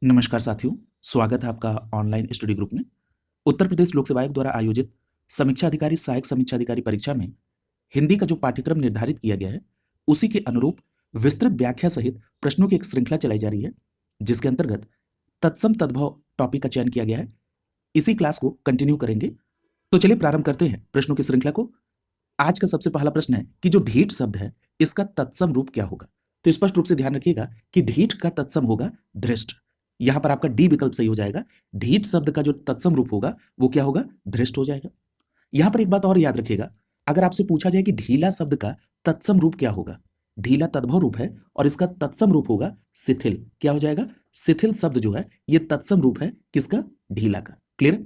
नमस्कार साथियों, स्वागत है आपका ऑनलाइन स्टडी ग्रुप में। उत्तर प्रदेश लोक सेवा आयोग द्वारा आयोजित समीक्षा अधिकारी सहायक समीक्षा अधिकारी परीक्षा में हिंदी का जो पाठ्यक्रम निर्धारित किया गया है, उसी के अनुरूप विस्तृत व्याख्या सहित प्रश्नों की एक श्रृंखला चलाई जा रही है, जिसके अंतर्गत तत्सम तद्भव टॉपिक का चयन किया गया है। इसी क्लास को कंटिन्यू करेंगे। तो चलिए प्रारंभ करते हैं प्रश्नों की श्रृंखला को। आज का सबसे पहला प्रश्न है कि जो ढीठ शब्द है, इसका तत्सम रूप क्या होगा। तो स्पष्ट रूप से ध्यान रखिएगा कि ढीठ का तत्सम होगा धृष्ट। यहां पर आपका डी विकल्प सही हो जाएगा। ढीठ शब्द का जो तत्सम रूप होगा वो क्या होगा, धृष्ट हो जाएगा। यहां पर एक बात और याद रखिएगा, अगर आपसे पूछा जाए कि ढीला शब्द का तत्सम रूप क्या होगा, ढीला तद्भव रूप है और इसका तत्सम रूप होगा शिथिल। क्या हो जाएगा, शिथिल शब्द जो है ये तत्सम रूप है किसका, ढीला का। क्लियर।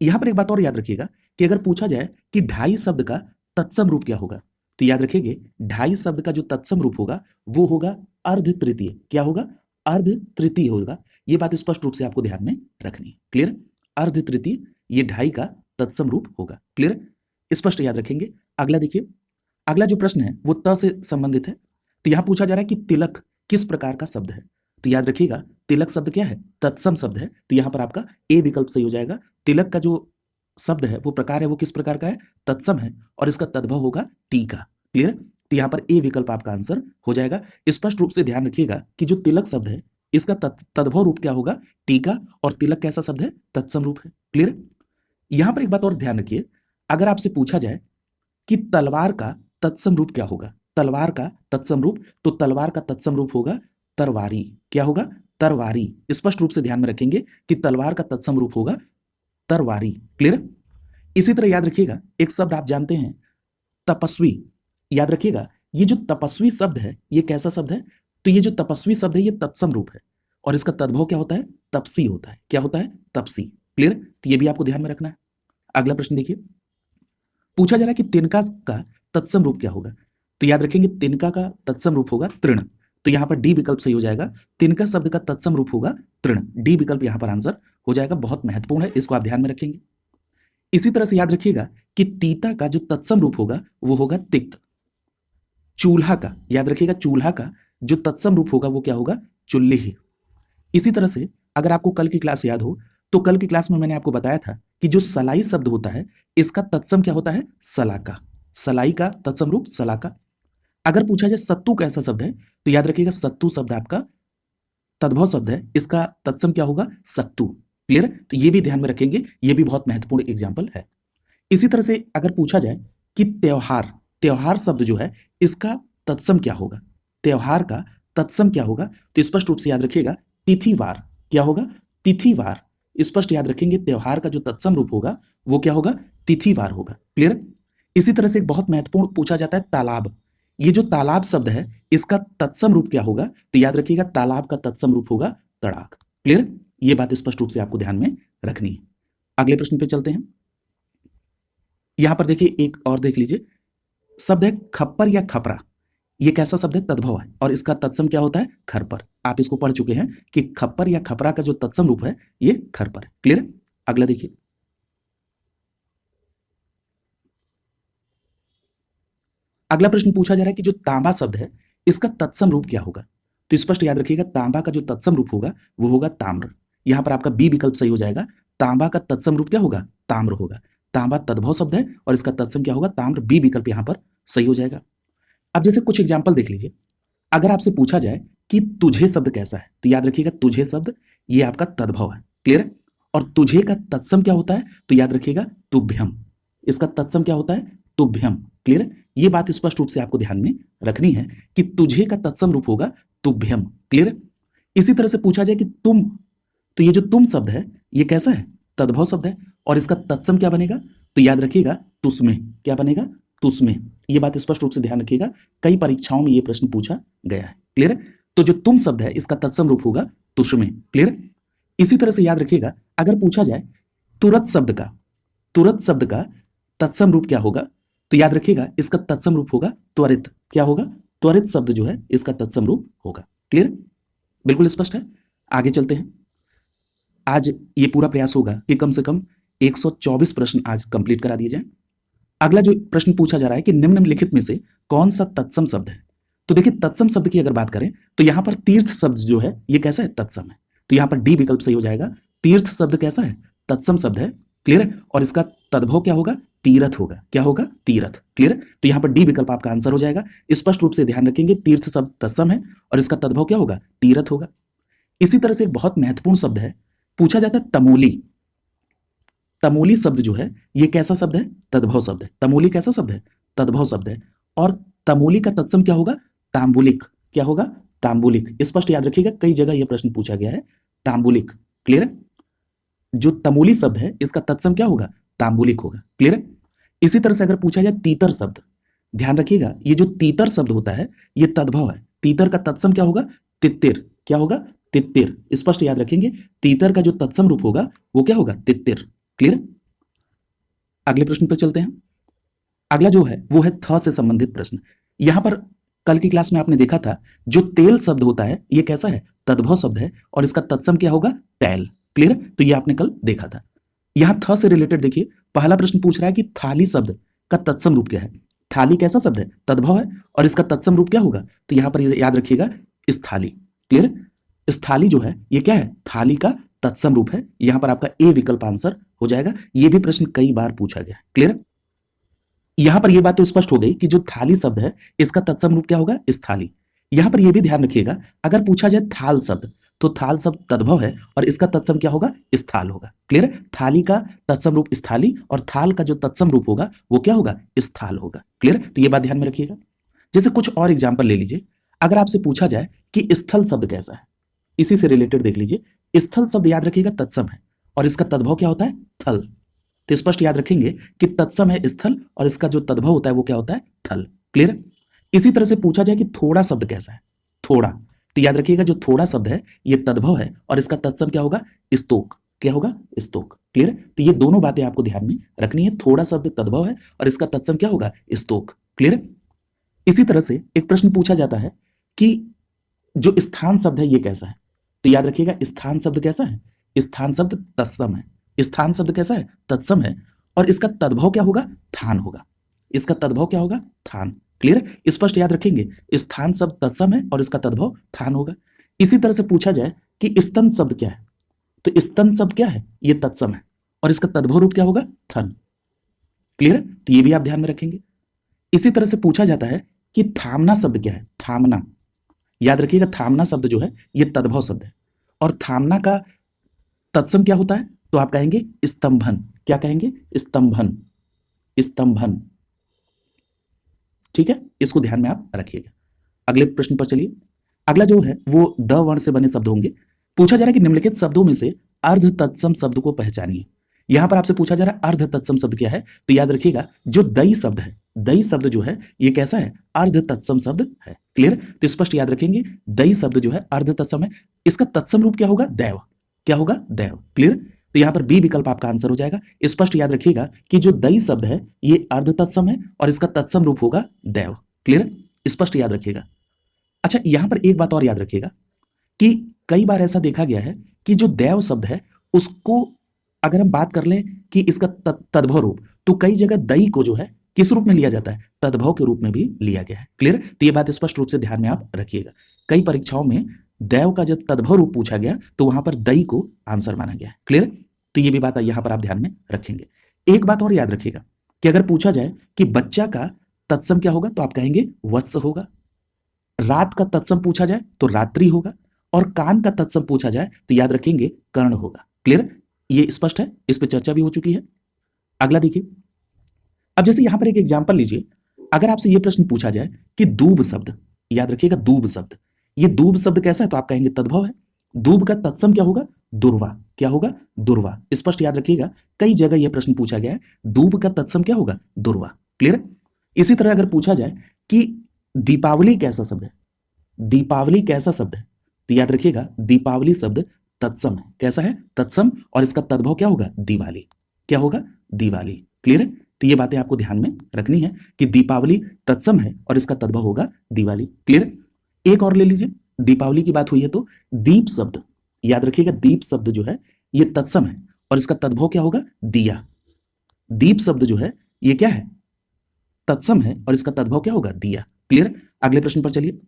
यहां पर एक बात और याद रखिएगा कि अगर पूछा जाए कि ढाई शब्द का तत्सम रूप क्या होगा, तो याद रखिएगा ढाई शब्द का जो तत्सम रूप होगा वो होगा अर्ध तृतीय। क्या होगा, अर्ध तृतीय होगा। ये बात स्पष्ट रूप से आपको ध्यान में रखनी है। क्लियर। अर्ध तृतीय ये ढाई का तत्सम रूप होगा। क्लियर, स्पष्ट याद रखेंगे। अगला देखिए, अगला जो प्रश्न है वो त से संबंधित है। तो यहां पूछा जा रहा है कि तिलक किस प्रकार का शब्द है। तो याद रखिएगा तिलक शब्द क्या है, तत्सम शब्द है। तो यहां पर आपका ए विकल्प सही हो जाएगा। तिलक का जो शब्द है वो प्रकार है वो किस प्रकार का है, तत्सम है और इसका तद्भव होगा टीका। क्लियर। तो यहां पर ए विकल्प आपका आंसर हो जाएगा। स्पष्ट रूप से ध्यान रखिएगा कि जो तिलक शब्द है इसका तद्भव रूप क्या होगा, टीका, और तिलक कैसा शब्द है, तत्सम रूप है। क्लियर। यहां पर एक बात और ध्यान रखिए, अगर आपसे पूछा जाए कि तलवार का तत्सम रूप क्या होगा, तलवार का तत्सम रूप, तो तलवार का तत्सम रूप होगा तरवारी। क्या होगा, तरवारी। स्पष्ट रूप से ध्यान में रखेंगे कि तलवार का तत्सम रूप होगा तरवारी। क्लियर। इसी तरह याद रखिएगा एक शब्द आप जानते हैं तपस्वी। याद रखिएगा ये जो तपस्वी शब्द है ये कैसा शब्द है, तो ये जो तपस्वी शब्द है ये तत्सम रूप है और इसका तद्भव क्या होता है, तपसी होता है। क्या होता है, तपसी। क्लियर। तो ये भी आपको ध्यान में रखना है। अगला प्रश्न देखिए, पूछा जा रहा है कि तिनका का तत्सम रूप क्या होगा। तो याद रखेंगे तिनका का तत्सम रूप होगा तृण। तो यहां पर डी विकल्प सही हो जाएगा। तिनका शब्द का तत्सम रूप होगा तृण। डी विकल्प यहां पर आंसर हो जाएगा। बहुत महत्वपूर्ण है, इसको आप ध्यान में रखेंगे। इसी तरह से याद रखिएगा कि तीता का जो तत्सम रूप होगा वो होगा तिक्त। चूल्हा का, याद रखिएगा चूल्हा का जो तत्सम रूप होगा वो क्या होगा, चुल्ली। इसी तरह से अगर आपको कल की क्लास याद हो तो कल की क्लास में मैंने आपको बताया था कि जो सलाई शब्द होता है इसका तत्सम क्या होता है, सलाका। सलाई का तत्सम रूप सलाका। अगर पूछा जाए सत्तू कैसा शब्द है, तो याद रखिएगा सत्तू शब्द आपका तद्भव शब्द है, इसका तत्सम क्या होगा, सत्तू। क्लियर। तो ये भी ध्यान में रखेंगे, ये भी बहुत महत्वपूर्ण एग्जाम्पल है। इसी तरह से अगर पूछा जाए कि त्योहार, त्योहार शब्द जो है इसका तत्सम क्या होगा, त्योहार का तत्सम क्या होगा, तो स्पष्ट रूप से याद रखिएगा तिथिवार। क्या होगा, तिथिवार। स्पष्ट याद रखेंगे त्योहार का जो तत्सम रूप होगा वो क्या होगा, तिथिवार होगा। क्लियर। इसी तरह से एक बहुत महत्वपूर्ण पूछा जाता है तालाब। ये जो तालाब शब्द है इसका तत्सम रूप क्या होगा, तो याद रखिएगा तालाब का तत्सम रूप होगा तड़ाक। क्लियर। ये बात स्पष्ट रूप से आपको ध्यान में रखनी है। अगले प्रश्न पे चलते हैं। यहां पर देखिए एक और देख लीजिए, शब्द है खप्पर या खपरा। ये कैसा शब्द है, तद्भव है और इसका तत्सम क्या होता है, खरपर। आप इसको पढ़ चुके हैं कि खप्पर या खपरा का जो तत्सम रूप है ये खरपर है। क्लियर। अगला देखिए, अगला प्रश्न पूछा जा रहा है कि जो तांबा शब्द है इसका तत्सम रूप क्या होगा। तो स्पष्ट याद रखिएगा तांबा का जो तत्सम रूप होगा वो होगा ताम्र। यहां पर आपका बी विकल्प सही हो जाएगा। तांबा का तत्सम रूप क्या होगा, ताम्र होगा। तांबा तद्भव शब्द है और इसका तत्सम क्या होगा, ताम्र। बी विकल्प यहां पर सही हो जाएगा। अब जैसे कुछ एग्जाम्पल देख लीजिए, अगर आपसे पूछा जाए कि तुझे शब्द कैसा है, तो याद रखिएगा तुझे शब्द ये आपका तद्भव है। क्लियर। और तुझे का तत्सम क्या होता है, तो याद रखिएगा तुभ्यम। इसका तत्सम क्या होता है, तुभ्यम। क्लियर। ये बात स्पष्ट रूप से आपको ध्यान में रखनी है कि तुझे का तत्सम रूप होगा तुभ्यम। क्लियर। इसी तरह से पूछा जाए कि तुम, तो ये जो तुम शब्द है ये कैसा है, तद्भव शब्द है और इसका तत्सम क्या बनेगा, तो याद रखिएगा तुस्मे। क्या बनेगा, तुस्मे। ये बात स्पष्ट रूप से ध्यान रखिएगा, कई परीक्षाओं में ये प्रश्न पूछा गया है। क्लियर। तो जो तुम शब्द है इसका तत्सम रूप होगा तुष्मे। क्लियर। इसी तरह से याद रखिएगा अगर पूछा जाए तुरत शब्द का, तुरत शब्द का तत्सम रूप क्या होगा, तो याद रखिएगा इसका तत्सम रूप होगा त्वरित। क्या होगा, त्वरित शब्द जो है इसका तत्सम रूप होगा। क्लियर। बिल्कुल स्पष्ट है। आगे चलते हैं। आज ये पूरा प्रयास होगा कि कम से कम 124 प्रश्न आज कंप्लीट करा दिए जाएं। अगला जो प्रश्न पूछा जा रहा है कि निम्नलिखित में से कौन सा तत्सम शब्द है। तो देखिए तत्सम शब्द की अगर बात करें तो यहां पर तीर्थ शब्द जो है ये कैसा है, तत्सम है। तो यहां पर डी विकल्प सही हो जाएगा। तीर्थ शब्द कैसा है? तत्सम शब्द है, क्लियर है, और इसका तद्भव क्या होगा? तीरथ होगा। क्या होगा? तीरथ, क्लियर है। तो यहां पर डी विकल्प आपका आंसर हो जाएगा। स्पष्ट रूप से ध्यान रखेंगे, तीर्थ शब्द तत्सम है और इसका तद्भव क्या होगा? तीरथ होगा। इसी तरह से एक बहुत महत्वपूर्ण शब्द है, पूछा जाता है तमोली। तमोली शब्द जो है ये कैसा शब्द है? तद्भव शब्द है। तमोली कैसा शब्द है? तद्भव शब्द है। और तमोली का तत्सम क्या होगा? तांबुलिक। क्या होगा? तांबुलिक। स्पष्ट याद रखिएगा, कई जगह यह प्रश्न पूछा गया है। तांबुलिक, क्लियर है। जो तमोली शब्द है इसका तत्सम क्या होगा? तांबुलिक होगा, क्लियर है। इसी तरह से अगर पूछा जाए तीतर शब्द, ध्यान रखिएगा ये जो तीतर शब्द होता है ये तद्भव है। तीतर का तत्सम क्या होगा? तित्तिर। क्या होगा? तित्तिर। स्पष्ट याद रखेंगे, तीतर का जो तत्सम रूप होगा वो क्या होगा? तित्तिर, क्लियर। अगले प्रश्न पर चलते हैं। अगला जो है वो है थ से संबंधित प्रश्न। यहां पर कल की क्लास में आपने देखा था जो तेल शब्द होता है ये कैसा है? तद्भव शब्द है और इसका तत्सम क्या होगा? तैल, क्लियर। तो ये आपने कल देखा था। यहां थ से रिलेटेड देखिए, पहला प्रश्न पूछ रहा है कि थाली शब्द का तत्सम रूप क्या है? थाली कैसा शब्द है? तद्भव है और इसका तत्सम रूप क्या होगा? तो यहां पर याद रखिएगा स्थाली, क्लियर। स्थाली जो है ये क्या है? थाली का तत्सम रूप है। यहां पर आपका ए विकल्प आंसर हो जाएगा। यह भी प्रश्न कई बार पूछा गया है, क्लियर। यहां पर यह बात तो स्पष्ट हो गई कि जो थाली शब्द है इसका तत्सम रूप क्या होगा? स्थाली। यहां पर यह भी ध्यान रखिएगा, अगर पूछा जाए थाल शब्द, तो थाल शब्द तद्भव है और इसका तत्सम क्या होगा? स्थाल होगा, क्लियर। थाली का तत्सम रूप स्थाली और थाल का जो तत्सम रूप होगा वो क्या होगा? स्थाल होगा, क्लियर। तो ये बात ध्यान में रखिएगा। जैसे कुछ और एग्जाम्पल ले लीजिए। अगर आपसे पूछा जाए कि स्थल शब्द कैसा है, इसी से रिलेटेड देख लीजिए। स्थल शब्द याद रखिएगा तत्सम है और इसका तद्भव क्या होता है? थल। तो स्पष्ट याद रखेंगे कि तत्सम है स्थल और इसका जो तद्भव होता है वो क्या होता है? थल, क्लियर। इसी तरह से पूछा जाए कि थोड़ा शब्द कैसा है? थोड़ा, तो याद रखिएगा जो थोड़ा शब्द है ये तद्भव है और इसका तत्सम क्या होगा? स्तोक। क्या होगा? स्तोक, क्लियर। तो ये दोनों बातें आपको ध्यान में रखनी है। थोड़ा शब्द तद्भव है और इसका तत्सम क्या होगा? स्तोक, क्लियर। इसी तरह से एक प्रश्न पूछा जाता है कि जो स्थान शब्द है ये कैसा है? तो याद रखिएगा स्थान शब्द कैसा है? स्थान शब्द तत्सम है। स्थान शब्द कैसा है? तत्सम है और इसका तद्भव क्या होगा? थान होगा। इसका तद्भव क्या होगा? थान, क्लियर। स्पष्ट याद रखेंगे, स्थान शब्द तत्सम है और इसका तद्भव थान होगा। इसी तरह से पूछा जाए कि स्तन शब्द क्या है? तो स्तन शब्द क्या है? ये तत्सम है और इसका तद्भव रूप क्या होगा? थन, क्लियर। तो ये भी आप ध्यान में रखेंगे। इसी तरह से पूछा जाता है कि थामना शब्द क्या है? थामना, याद रखिएगा थामना शब्द जो है ये तद्भव शब्द है और थामना का तत्सम क्या होता है? तो आप कहेंगे स्तंभन। क्या कहेंगे? स्तंभन, स्तंभन, ठीक है। इसको ध्यान में आप रखिएगा। अगले प्रश्न पर चलिए। अगला जो है वो द वर्ण से बने शब्द होंगे। पूछा जा रहा है कि निम्नलिखित शब्दों में से अर्ध तत्सम शब्द को पहचानिए। यहां पर आपसे पूछा जा रहा है अर्ध तत्सम शब्द क्या है? तो याद रखिएगा जो दई शब्द है, दई शब्द जो है ये कैसा है? अर्ध तत्सम शब्द है, क्लियर। तो स्पष्ट याद रखेंगे दई शब्द जो है अर्ध तत्सम है। इसका तत्सम रूप क्या होगा? दैव। क्या होगा? दैव, क्लियर। तो यहां पर बी विकल्प आपका आंसर हो जाएगा। स्पष्ट याद रखिएगा कि जो दई शब्द है ये अर्ध तत्सम है और इसका तत्सम रूप होगा दैव, क्लियर। स्पष्ट याद रखिएगा। अच्छा, यहां पर एक बात और याद रखिएगा कि कई बार ऐसा देखा गया है कि जो दैव शब्द है उसको अगर हम बात कर लें कि इसका तद्भव रूप, तो कई जगह दई को जो है किस रूप में लिया जाता है? तद्भव के रूप में भी लिया गया है, क्लियर। तो ये बात स्पष्ट रूप से ध्यान में आप रखिएगा। कई परीक्षाओं में दैव का जब तद्भव रूप पूछा गया तो वहां पर दई को आंसर माना गया है, क्लियर। तो ये भी बात यहां पर आप ध्यान में रखेंगे। एक बात और याद रखिएगा कि अगर पूछा जाए कि बच्चा का तत्सम क्या होगा, तो आप कहेंगे वत्स होगा। रात का तत्सम पूछा जाए तो रात्रि होगा और कान का तत्सम पूछा जाए तो याद रखेंगे कर्ण होगा, क्लियर। ये स्पष्ट है, इस पर चर्चा भी हो चुकी है। अगला देखिए। अब जैसे यहां पर एक एग्जांपल लीजिए। अगर आपसे यह प्रश्न पूछा जाए कि दूब शब्द, याद रखिएगा दूब शब्द, ये दूब शब्द कैसा है? तो आप कहेंगे तद्भव है। दूब का तत्सम क्या होगा? दुर्वा। क्या होगा? दुर्वा। स्पष्ट याद रखिएगा, कई जगह यह प्रश्न पूछा गया है। दूब का तत्सम क्या होगा? दुर्वा, क्लियर। इसी तरह अगर पूछा जाए कि दीपावली कैसा शब्द है? दीपावली कैसा शब्द है? तो याद रखिएगा दीपावली शब्द तत्सम है। कैसा है? तत्सम और इसका तद्भव क्या होगा? दिवाली। क्या होगा? दिवाली, क्लियर है। तो ये बातें आपको ध्यान में रखनी है कि दीपावली तत्सम है और इसका तद्भव होगा दिवाली, क्लियर। एक और ले लीजिए। दीपावली की बात हुई है तो दीप शब्द, याद रखिएगा दीप शब्द जो है ये तत्सम है और इसका तद्भव क्या होगा? दिया। दीप शब्द जो है ये क्या है? तत्सम है और इसका तद्भव क्या होगा? दिया, क्लियर। अगले प्रश्न पर चलिए।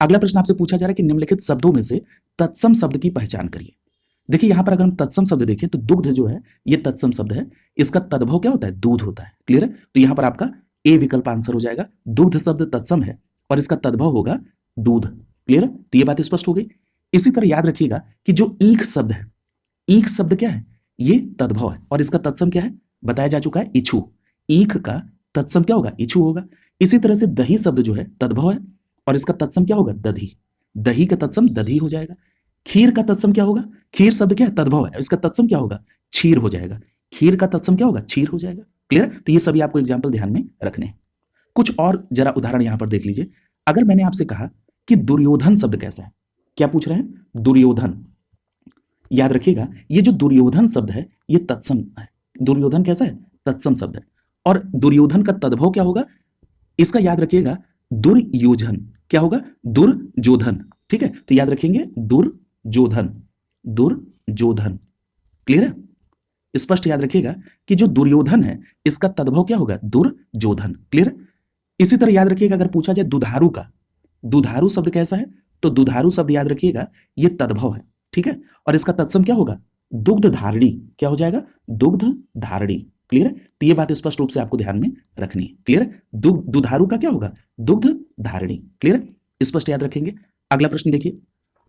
अगला प्रश्न आपसे पूछा जा रहा है कि निम्नलिखित शब्दों में से तत्सम शब्द की पहचान करिए। देखिए यहां पर अगर हम तत्सम शब्द देखें तो दुग्ध जो है ये तत्सम शब्द है, इसका तद्भव क्या होता है? दूध होता है। क्लियर है? तो यहां पर आपका ए विकल्प आंसर हो जाएगा। दुग्ध शब्द तत्सम है और इसका तद्भव होगा दूध। क्लियर है? तो ये बात स्पष्ट हो गई। इसी तरह याद रखिएगा कि जो ईख शब्द है, ईख शब्द क्या है? ये तद्भव है और इसका तत्सम क्या है? बताया जा चुका है, इछु। ईख का तत्सम क्या होगा? इछु होगा। इसी तरह से दही शब्द जो है तद्भव है और इसका तत्सम क्या होगा? दधी। दही का तत्सम दधी हो जाएगा। खीर का तत्सम क्या होगा? खीर शब्द क्या है? तद्भव है, इसका तत्सम क्या होगा? क्षीर हो जाएगा। खीर का तत्सम क्या होगा? क्षीर हो जाएगा। क्लियर? तो ये सभी आपको एग्जाम्पल ध्यान में रखने हैं। कुछ और जरा उदाहरण यहां पर देख लीजिए। अगर मैंने आपसे कहा कि दुर्योधन शब्द कैसा है, क्या पूछ रहे हैं? दुर्योधन। याद रखिएगा ये जो दुर्योधन शब्द है ये तत्सम है। दुर्योधन कैसा है? तत्सम शब्द है। और दुर्योधन का तद्भव क्या होगा? इसका याद रखिएगा दुर्योधन क्या होगा? दुर्योधन। ठीक है? तो याद रखेंगे दुर्योधन। दुर्योधन। क्लियर है? स्पष्ट याद रखिएगा कि जो दुर्योधन है इसका तद्भव क्या होगा? दुर्योधन। क्लियर? इसी तरह याद रखिएगा अगर पूछा जाए दुधारू का, दुधारू शब्द कैसा है? तो दुधारू शब्द याद रखिएगा ये तद्भव है। ठीक है? और इसका तत्सम क्या होगा? दुग्ध धारणी। क्या हो जाएगा? दुग्ध धारणी। क्लियर है? तो ये बात स्पष्ट रूप से आपको ध्यान में रखनी है। क्लियर है? दुधारू का क्या होगा? दुग्ध धारणी। क्लियर है? स्पष्ट याद रखेंगे। अगला प्रश्न देखिए,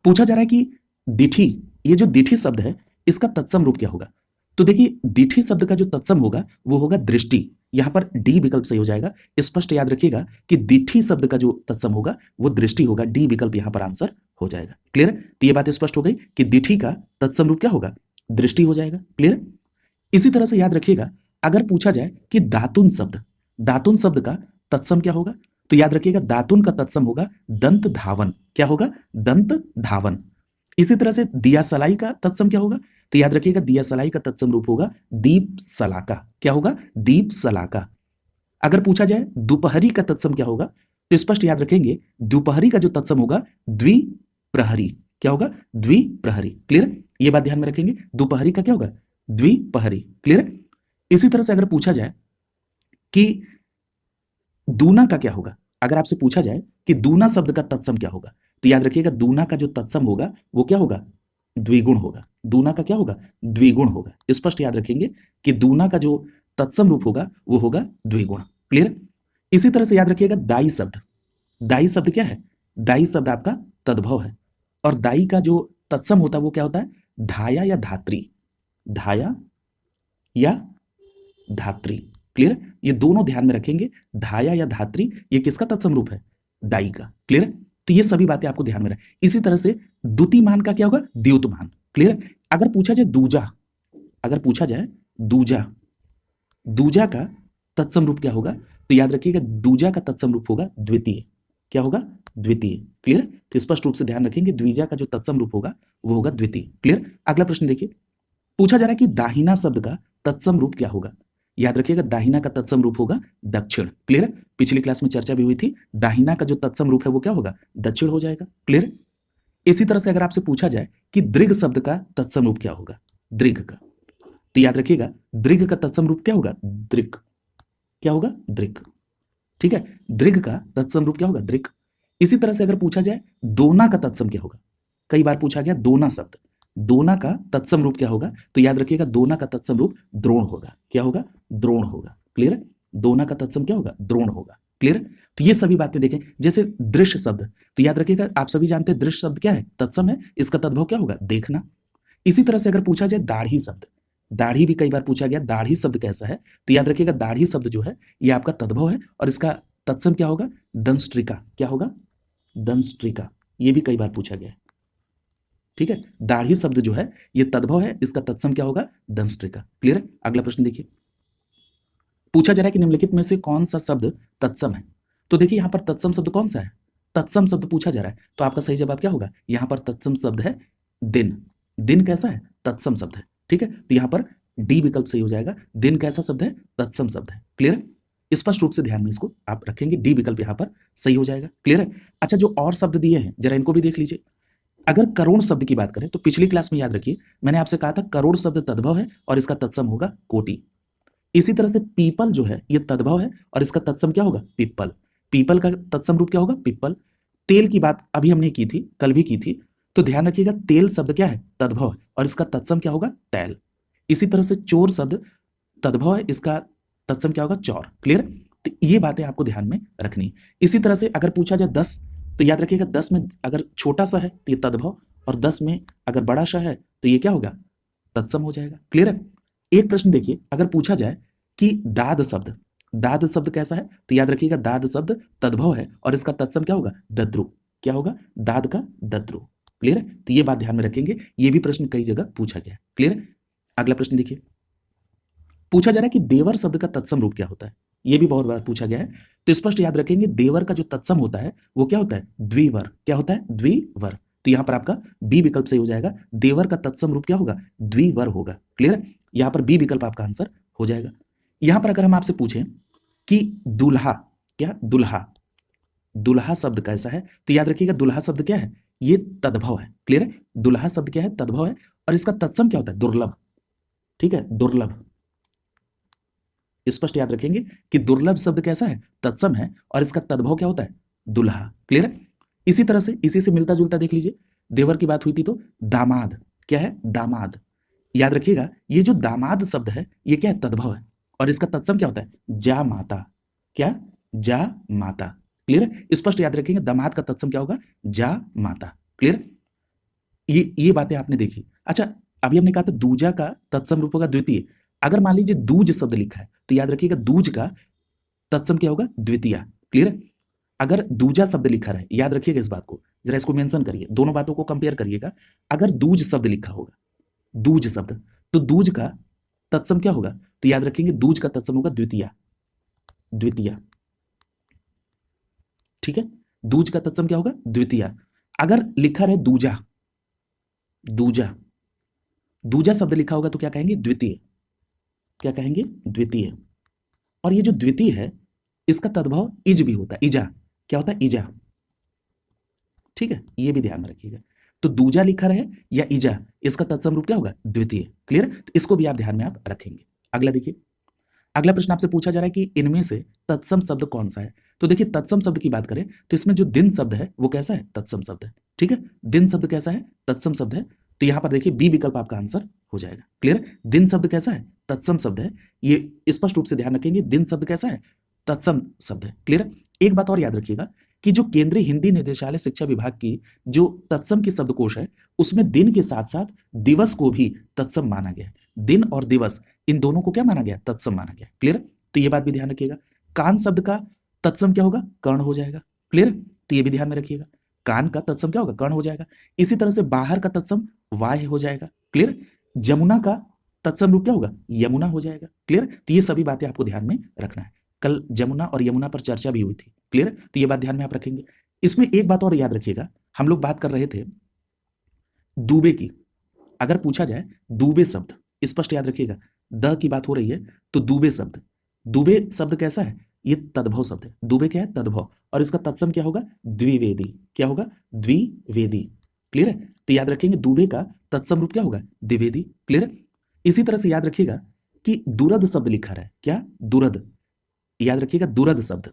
पूछा जा रहा है कि दिठी, ये जो दिठी शब्द है इसका तत्सम रूप क्या होगा? तो देखिए दिठी शब्द का जो तत्सम होगा वो होगा दृष्टि। यहां पर डी विकल्प सही हो जाएगा। स्पष्ट याद रखिएगा कि दिठी शब्द का जो तत्सम होगा वो दृष्टि होगा। डी विकल्प यहां पर आंसर हो जाएगा। क्लियर? तो ये बात स्पष्ट हो गई कि दिठी का तत्सम रूप क्या होगा? दृष्टि हो जाएगा। क्लियर? इसी तरह से याद रखिएगा अगर पूछा जाए कि दातुन शब्द, दातुन शब्द का तत्सम क्या होगा? तो याद रखिएगा दातुन का तत्सम होगा दंत धावन। क्या होगा? दंत धावन। इसी तरह से दिया सलाई का तत्सम क्या होगा? तो याद रखिएगा दिया सलाई का तत्सम रूप होगा दीप सलाका। क्या होगा? दीप सलाका। अगर पूछा जाए दोपहरी का तत्सम क्या होगा? तो स्पष्ट याद रखेंगे दोपहरी का जो तत्सम होगा द्विप्रहरी। क्या होगा? द्विप्रहरी। क्लियर? ये बात ध्यान में रखेंगे, दोपहरी का क्या होगा? द्विप्रहरी। क्लियर? इसी तरह से अगर पूछा जाए कि दूना का क्या होगा, अगर आपसे पूछा जाए कि दूना शब्द का तत्सम क्या होगा, तो याद रखिएगा दूना का जो तत्सम होगा वो क्या होगा? द्विगुण होगा। दूना का क्या होगा? द्विगुण होगा। स्पष्ट याद रखेंगे कि दूना का जो तत्सम रूप होगा वो होगा द्विगुण। क्लियर? इसी तरह से याद रखिएगा दाई शब्द, दाई शब्द क्या है? दाई शब्द आपका तद्भव है और दाई का जो तत्सम होता है वो क्या होता है? धाया या धात्री। धाया या धात्री। क्लियर? ये दोनों ध्यान में रखेंगे, धाया या धात्री ये किसका तत्सम रूप है? दाई का। क्लियर? तो ये सभी बातें आपको ध्यान में रखें। इसी तरह से द्युतिमान का क्या होगा? द्युतमान। क्लियर? अगर पूछा जाए दूजा, अगर पूछा जाए दूजा, दूजा का तत्सम रूप क्या होगा? तो याद रखिएगा दूजा का तत्सम रूप होगा द्वितीय। क्या होगा? द्वितीय। क्लियर? तो स्पष्ट रूप से ध्यान रखेंगे द्विजा का जो तत्सम रूप होगा वो होगा द्वितीय। क्लियर? अगला प्रश्न देखिए, पूछा जा रहा है कि दाहिना शब्द का तत्सम रूप क्या होगा? याद रखिएगा दाहिना का तत्सम रूप होगा दक्षिण। क्लियर? पिछली क्लास में चर्चा भी हुई थी, दाहिना का जो तत्सम रूप है वो क्या होगा? दक्षिण हो जाएगा। क्लियर? इसी तरह से अगर आपसे पूछा जाए कि दृग शब्द का तत्सम रूप क्या होगा? दृग का, तो याद रखिएगा दृग का तत्सम रूप क्या होगा? दृक। क्या होगा? दृक। ठीक है? दृग का तत्सम रूप क्या होगा? दृक। इसी तरह से अगर पूछा जाए दोना का तत्सम क्या होगा? कई बार पूछा गया दोना शब्द, दोना का तत्सम रूप क्या होगा? तो याद रखिएगा दोना का तत्सम रूप द्रोण होगा। क्या होगा? द्रोण होगा। क्लियर? दोना का तत्सम क्या होगा? द्रोण होगा। क्लियर? तो ये सभी बातें देखें। जैसे दृश्य शब्द, तो याद रखिएगा आप सभी जानते हैं दृश्य शब्द क्या है? तत्सम है, इसका तद्भव क्या होगा? देखना। इसी तरह से अगर पूछा जाए दाढ़ी शब्द, दाढ़ी भी कई बार पूछा गया, दाढ़ी शब्द कैसा है? तो याद रखिएगा दाढ़ी शब्द जो है ये आपका तद्भव है और इसका तत्सम क्या होगा? दंष्ट्रिका। क्या होगा? दंष्ट्रिका। ये भी कई बार पूछा गया है। ठीक है? दाढ़ी शब्द जो है ये तद्भव है, इसका तत्सम क्या होगा? दंष्ट्रिका। क्लियर है? अगला प्रश्न देखिए, पूछा जा रहा है कि निम्नलिखित में से कौन सा शब्द तत्सम है? तो देखिए यहां पर तत्सम शब्द कौन सा है? तत्सम शब्द पूछा जा रहा है, तो आपका सही जवाब क्या होगा? यहां पर तत्सम शब्द है दिन। दिन कैसा है? तत्सम शब्द है। ठीक है? तो यहां पर डी विकल्प सही हो जाएगा। दिन कैसा शब्द है? तत्सम शब्द है। क्लियर है? स्पष्ट रूप से ध्यान में इसको आप रखेंगे, डी विकल्प यहां पर सही हो जाएगा। क्लियर है? अच्छा, जो और शब्द दिए हैं जरा इनको भी देख लीजिए। अगर करोड़ शब्द की बात करें तो पिछली क्लास में याद रखिए मैंने आपसे कहा था करोड़ शब्द तद्भव है और इसका तत्सम होगा कोटि। इसी तरह से पीपल जो है ये तद्भव है और इसका तत्सम क्या होगा? पिप्पल। पीपल का तत्सम रूप क्या होगा? पिप्पल। तेल की बात अभी हमने की थी, कल भी की थी, तो ध्यान रखिएगा तेल शब्द क्या है, तद्भव है, और इसका तत्सम क्या होगा, तैल। इसी तरह से चोर शब्द तद्भव है, इसका तत्सम क्या होगा, चौर। क्लियर? तो ये बातें आपको ध्यान में रखनी है। इसी तरह से अगर पूछा जाए 10, तो याद रखिएगा 10 में अगर छोटा सा है तो ये तद्भव, और 10 में अगर बड़ा सा है तो ये क्या होगा, तत्सम हो जाएगा। क्लियर है? एक प्रश्न देखिए, अगर पूछा जाए कि दाद शब्द, दाद शब्द कैसा है, तो याद रखिएगा दाद शब्द तद्भव है और इसका तत्सम क्या होगा, दद्रु। क्या होगा, दाद का दद्रु। क्लियर है? तो ये बात ध्यान में रखेंगे, ये भी प्रश्न कई जगह पूछा गया है। क्लियर है? अगला प्रश्न देखिए, पूछा जा रहा है कि देवर शब्द का तत्सम रूप क्या होता है, ये भी बहुत बार पूछा गया है। तो स्पष्ट याद रखेंगे देवर का जो तत्सम होता है वो क्या होता है, द्विवर। क्या होता है, द्विवर। तो यहां पर आपका बी विकल्प सही हो जाएगा, देवर का तत्सम रूप क्या होगा, द्विवर होगा। क्लियर है? यहां पर बी विकल्प आपका आंसर हो जाएगा। यहां पर अगर हम आपसे पूछें कि दुल्हा, क्या दुल्हा, दुल्हा शब्द कैसा है, तो याद रखिएगा दुल्हा शब्द क्या है, ये तद्भव है। क्लियर है? दुल्हा शब्द क्या है, तद्भव है, और इसका तत्सम क्या होता है, दुर्लभ। ठीक है, दुर्लभ। स्पष्ट याद रखेंगे कि दुर्लभ शब्द कैसा है, तत्सम है, और इसका तद्भव क्या होता है, दुल्हा। क्लियर है? इसी तरह से इसी से मिलता जुलता देख लीजिए, देवर की बात हुई थी तो दामाद, क्या है, दामाद। याद रखिएगा ये जो दामाद शब्द है ये क्या है, तद्भव है, और इसका तत्सम क्या होता है, जा माता। क्या, जा माता। क्लियर है? स्पष्ट याद रखेंगे दामाद का तत्सम क्या होगा, जा माता। क्लियर? ये बातें आपने देखी। अच्छा, अभी हमने कहा था दूजा का तत्सम रूप होगा द्वितीय। अगर मान लीजिए दूज शब्द लिखा है तो याद रखिएगा दूज का तत्सम क्या होगा, द्वितीया। क्लियर है? अगर दूजा शब्द लिखा रहे, याद रखिएगा इस बात को, जरा इसको मेंशन करिए, दोनों बातों को कंपेयर करिएगा। अगर दूज शब्द लिखा होगा, दूज शब्द, तो दूज का तत्सम क्या होगा, तो याद रखेंगे दूज का तत्सम होगा द्वितीया, द्वितीया। ठीक है? दूज का तत्सम क्या होगा, द्वितीया। अगर लिखा रहे दूजा, दूजा, दूजा शब्द लिखा होगा तो क्या कहेंगे, द्वितीय। क्या कहेंगे, द्वितीय। और ये जो द्वितीय है इसका तद्भव इज भी होता है, इजा। क्या होता है, इजा। ठीक है, ये भी ध्यान में रखिएगा। तो दूजा लिखा रहे या इजा, इसका तत्सम रूप क्या होगा, द्वितीय। क्लियर? तो इसको भी आप ध्यान में आप रखेंगे। अगला देखिए, अगला प्रश्न आपसे पूछा जा रहा है कि इनमें से तत्सम शब्द कौन सा है। तो देखिए तत्सम शब्द की बात करें तो इसमें जो दिन शब्द है वो कैसा है, तत्सम शब्द है। ठीक है, दिन शब्द कैसा है, तत्सम शब्द है। तो यहां पर देखिए बी विकल्प आपका आंसर हो जाएगा। क्लियर? दिन शब्द कैसा है, तत्सम शब्द है। ये स्पष्ट रूप से ध्यान रखेंगे, दिन शब्द कैसा है, तत्सम शब्द है। क्लियर? एक बात और याद रखिएगा कि जो केंद्रीय हिंदी निदेशालय शिक्षा विभाग की जो तत्सम की शब्दकोश है उसमें दिन के साथ साथ दिवस को भी तत्सम माना गया है। दिन और दिवस इन दोनों को क्या माना गया, तत्सम माना गया। क्लियर? तो ये बात भी ध्यान रखिएगा। कान शब्द का तत्सम क्या होगा, कर्ण हो जाएगा। क्लियर? तो ये भी ध्यान में रखिएगा, कान का तत्सम क्या होगा, कर्ण हो जाएगा। इसी तरह से बाहर का तत्सम वाह्य हो जाएगा। क्लियर? जमुना का तत्सम रूप क्या होगा, यमुना हो जाएगा। क्लियर? तो ये सभी बातें आपको ध्यान में रखना है। कल जमुना और यमुना पर चर्चा भी हुई थी। क्लियर? तो ये बात ध्यान में आप रखेंगे। इसमें एक बात और याद रखिएगा, हम लोग बात कर रहे थे दूबे की। अगर पूछा जाए दूबे शब्द, स्पष्ट याद रखिएगा, द की बात हो रही है तो दूबे शब्द, दूबे शब्द कैसा है, ये तद्भव शब्द है। दूबे क्या है, तद्भव, और इसका तत्सम क्या होगा, द्विवेदी। क्या होगा, द्विवेदी। क्लियर है? तो याद रखेंगे दूबे का तत्सम रूप क्या होगा, द्विवेदी। क्लियर? इसी तरह से याद रखिएगा कि दुरद शब्द लिखा रहा है, क्या, दुरद। याद रखिएगा दुरद शब्द,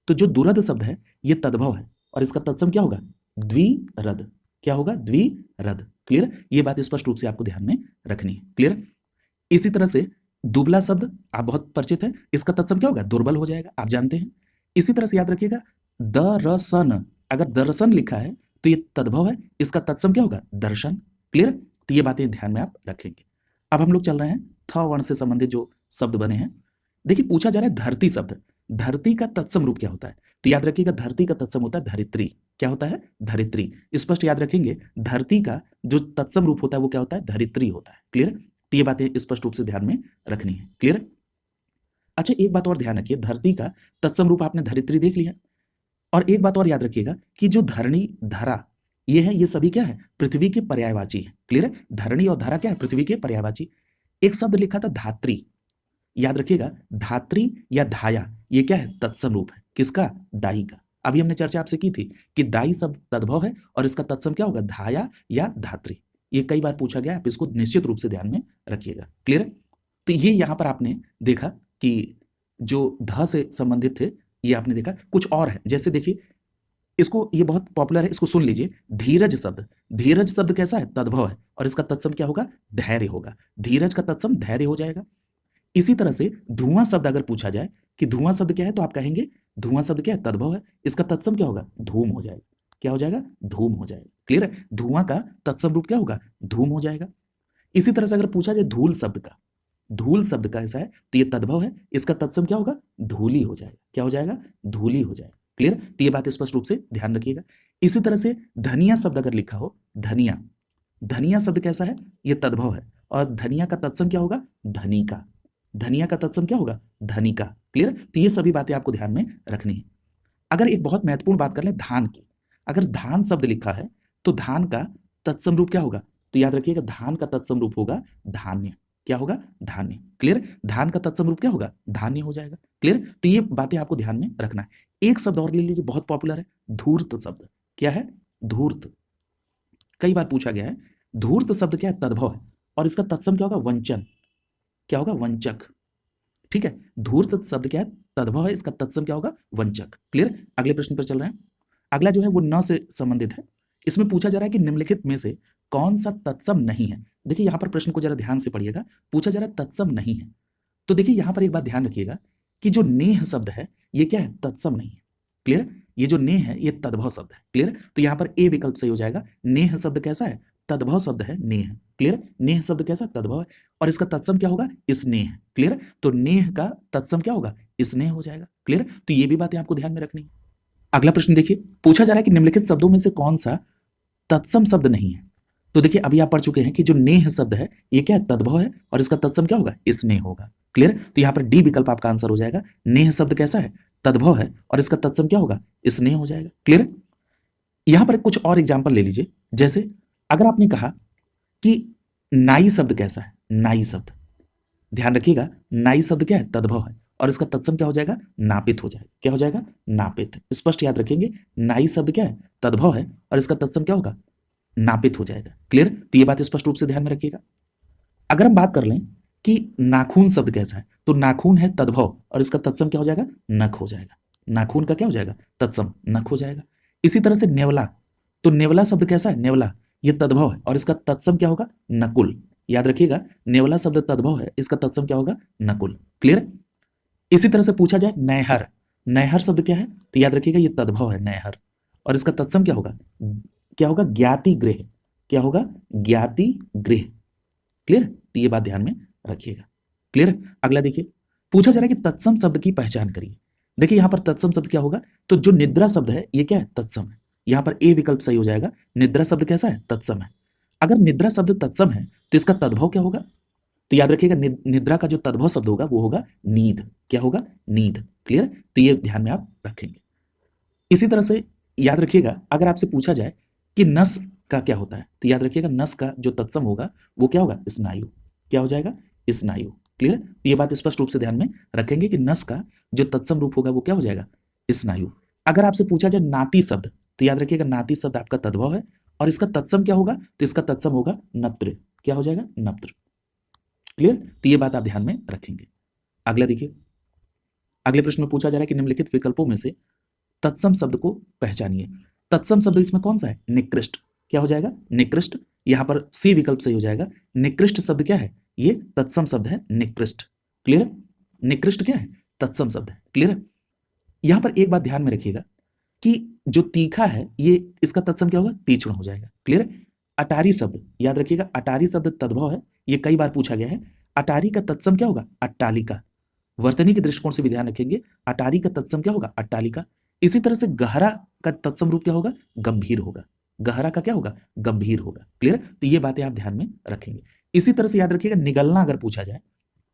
तो जो दुरद शब्द है ये तद्भव है और इसका तत्सम क्या होगा, द्विरद। क्या होगा, द्विरद। क्लियर? ये बात स्पष्ट रूप से आपको ध्यान में रखनी है। क्लियर? इसी तरह से दुबला शब्द आप बहुत परिचित है, इसका तत्सम क्या होगा, दुर्बल हो जाएगा, आप जानते हैं। इसी तरह से याद रखिएगा दरसन, अगर दर्शन लिखा है तो ये तद्भव है, इसका तत्सम क्या होगा, दर्शन। क्लियर? तो ये बातें ध्यान में आप रखेंगे। अब हम लोग चल रहे हैं थ वर्ण से संबंधित जो शब्द बने हैं। देखिए पूछा जा रहा है धरती शब्द, धरती का तत्सम रूप क्या होता है, तो याद रखिएगा धरती का तत्सम होता है धरित्री। क्या होता है, धरित्री। स्पष्ट याद रखेंगे धरती का जो तत्सम रूप होता है वो क्या होता है, धरित्री होता है। क्लियर? तो ये बातें स्पष्ट रूप से ध्यान में रखनी है। क्लियर? अच्छा, एक बात और ध्यान रखिए, धरती का तत्सम रूप आपने धरित्री देख लिया, और एक बात और याद रखिएगा कि जो धरणी धरा ये है, ये सभी क्या है, पृथ्वी के पर्यायवाची है। क्लियर है? धरणी और धरा क्या है, पृथ्वी के पर्यायवाची। एक शब्द लिखा था धात्री, याद रखिएगा धात्री या धाया ये क्या है, तत्सम रूप है, किसका, दाई का। अभी हमने चर्चा आपसे की थी कि दाई शब्द तद्भव है और इसका तत्सम क्या होगा, धाया या धात्री। ये कई बार पूछा गया, आप इसको निश्चित रूप से ध्यान में रखिएगा। क्लियर? तो ये यहां पर आपने देखा कि जो ध से संबंधित थे ये आपने देखा। कुछ और है, जैसे देखिए इसको, ये बहुत पॉपुलर है, इसको सुन लीजिए। धीरज शब्द, धीरज शब्द कैसा है? तद्भव है और इसका तत्सम क्या होगा? धैर्य होगा। धीरज का तत्सम धैर्य हो जाएगा। इसी तरह से धुआं शब्द अगर पूछा जाए कि धुआं शब्द क्या है, तो आप कहेंगे धुआं शब्द क्या है? तद्भव है, इसका तत्सम क्या होगा? धूम हो जाएगा। क्या हो जाएगा? धूम हो जाएगा। क्लियर है? धुआं का तत्सम रूप क्या होगा? धूम हो जाएगा। इसी तरह से अगर पूछा जाए धूल शब्द का, धूल शब्द का ऐसा है तो ये तद्भव है, इसका तत्सम क्या होगा? धूली हो जाएगा। क्या हो जाएगा? धूली हो जाएगा। क्लियर? तो ये बात स्पष्ट रूप से ध्यान रखिएगा। इसी तरह से धनिया शब्द अगर लिखा हो, धनिया, धनिया शब्द कैसा है? ये तद्भव है और धनिया का तत्सम क्या होगा? धनी का। धनिया का तत्सम क्या होगा? धनी का। क्लियर? तो ये सभी बातें आपको ध्यान में रखनी है। अगर एक बहुत महत्वपूर्ण बात कर लें धान की, अगर धान शब्द लिखा है तो धान का तत्सम रूप क्या होगा? तो याद रखिएगा धान का तत्सम रूप होगा धान्य। क्या होगा? धान्य। क्लियर? धान का तत्सम रूप क्या होगा? धान्य हो जाएगा। क्लियर? तो ये बातें आपको ध्यान में रखना है। एक शब्द और ले लीजिए, बहुत पॉपुलर है, धूर्त शब्द। क्या है? धूर्त। कई बार पूछा गया है। धूर्त शब्द क्या है? तद्भव है और इसका तत्सम क्या होगा? वंचन। क्या होगा? वंचक। ठीक है? धूर्त शब्द क्या है? तद्भव है, इसका तत्सम क्या होगा? वंचक। क्लियर? अगले प्रश्न पर चल रहे हैं। अगला जो है वो न से संबंधित है। इसमें पूछा जा रहा है कि निम्नलिखित में से कौन सा तत्सम नहीं है। देखिए यहां पर प्रश्न को जरा ध्यान से पढ़िएगा। पूछा जा रहा है तत्सम नहीं है, तो देखिए यहां पर एक बात ध्यान रखिएगा कि जो नेह शब्द है ये क्या है? तत्सम नहीं है। क्लियर? ये जो नेह है ये तद्भव शब्द है। क्लियर? तो यहां पर ए विकल्प सही हो जाएगा। नेह शब्द कैसा है? तद्भव शब्द है, नेह। क्लियर? नेह शब्द कैसा? तद्भव है और इसका तत्सम क्या होगा? स्नेह। क्लियर? तो नेह का तत्सम क्या होगा? स्नेह हो जाएगा। क्लियर? तो ये भी बातें आपको ध्यान में रखनी है। अगला प्रश्न देखिए, पूछा जा रहा है कि निम्नलिखित शब्दों में से कौन सा तत्सम शब्द नहीं है। तो देखिए अभी आप पढ़ चुके हैं कि जो नेह शब्द है ये क्या है? तद्भव है और इसका तत्सम क्या होगा? स्नेह होगा। क्लियर? तो यहां पर डी विकल्प आपका आंसर हो जाएगा। नेह शब्द कैसा है? तद्भव है और इसका तत्सम क्या होगा? स्नेह हो जाएगा। क्लियर? यहां पर कुछ और एग्जाम्पल ले लीजिए। जैसे अगर आपने कहा कि नाई शब्द कैसा है? नाई शब्द, ध्यान रखिएगा, नाई शब्द क्या है? तद्भव है और इसका तत्सम क्या हो जाएगा? नापित हो जाएगा। क्या हो जाएगा? नापित। स्पष्ट याद रखेंगे, नाई शब्द क्या है? तद्भव है और इसका तत्सम क्या होगा? नापित हो जाएगा। क्लियर? तो ये बात स्पष्ट रूप से ध्यान में रखिएगा। अगर हम बात कर लें कि नाखून शब्द कैसा है, तो नाखून है तद्भव और इसका तत्सम क्या हो जाएगा? नख हो जाएगा। नाखून का क्या हो जाएगा? तत्सम नख हो जाएगा। इसी तरह से नेवला, तो नेवला शब्द कैसा है? नेवला ये तद्भव है और इसका तत्सम क्या होगा? नकुल। याद रखिएगा, नेवला शब्द तद्भव है, इसका तत्सम क्या होगा? नकुल। क्लियर? इसी तरह से पूछा जाए नैहर, नैहर शब्द क्या है? तो याद रखिएगा ये तद्भव है, नैहर, और इसका तत्सम क्या होगा? क्या होगा? ज्ञाति गृह। क्या होगा? ज्ञाति गृह। क्लियर? तो ये बात ध्यान में रखिएगा। क्लियर? अगला देखिए, पूछा जा रहा है कि तत्सम शब्द की पहचान करिए। देखिए यहां पर तत्सम शब्द क्या होगा? तो जो निद्रा शब्द है ये क्या है? तत्सम है। यहां पर ए विकल्प सही हो जाएगा। निद्रा शब्द कैसा है? तत्सम है। अगर निद्रा शब्द तत्सम है तो इसका तद्भव क्या होगा? तो याद रखिएगा निद्रा का जो तद्भव शब्द होगा वो होगा नींद। क्या होगा? नींद। क्लियर? तो ये ध्यान में आप रखेंगे। इसी तरह से याद रखिएगा, अगर आपसे पूछा जाए कि नस का क्या होता है, तो याद रखिएगा नस का जो तत्सम होगा वो क्या होगा? स्नायु। क्या हो जाएगा? स्नायु। क्लियर? तो ये बात स्पष्ट रूप से ध्यान में रखेंगे कि नस का जो तत्सम रूप होगा वो क्या हो जाएगा? स्नायु। अगर आपसे पूछा जाए नाती शब्द, तो याद रखिएगा नाती शब्द आपका तद्भव है और इसका तत्सम क्या होगा? तो इसका तत्सम होगा नत्र। क्या हो जाएगा? नत्र। क्लियर? तो ये बात आप ध्यान में रखेंगे। अगला देखिए, अगले प्रश्न में पूछा जा रहा है कि निम्नलिखित विकल्पों में से तत्सम शब्द को पहचानिए। तत्सम शब्द इसमें कौन सा है? निकृष्ट। क्या हो जाएगा? निकृष्ट। यहां पर सी विकल्प सही हो जाएगा। निकृष्ट शब्द क्या है? ये तत्सम शब्द है, निकृष्ट। क्लियर? निकृष्ट क्या है? तत्सम शब्द है। क्लियर? यहां पर एक बात ध्यान में रखिएगा कि जो तीखा है ये इसका तत्सम क्या होगा? तीक्ष्ण हो जाएगा। क्लियर? अटारी शब्द, याद रखिएगा अटारी शब्द तद्भव है, ये कई बार पूछा गया है। अटारी का तत्सम क्या होगा? अट्टालिका। वर्तनी के दृष्टिकोण से भी ध्यान रखेंगे, अटारी का तत्सम क्या होगा? अट्टालिका। इसी तरह से गहरा का तत्सम रूप क्या होगा? गंभीर होगा। गहरा का क्या होगा? गंभीर होगा। क्लियर? तो ये बातें आप ध्यान में रखेंगे। इसी तरह से याद रखिएगा निगलना, अगर पूछा जाए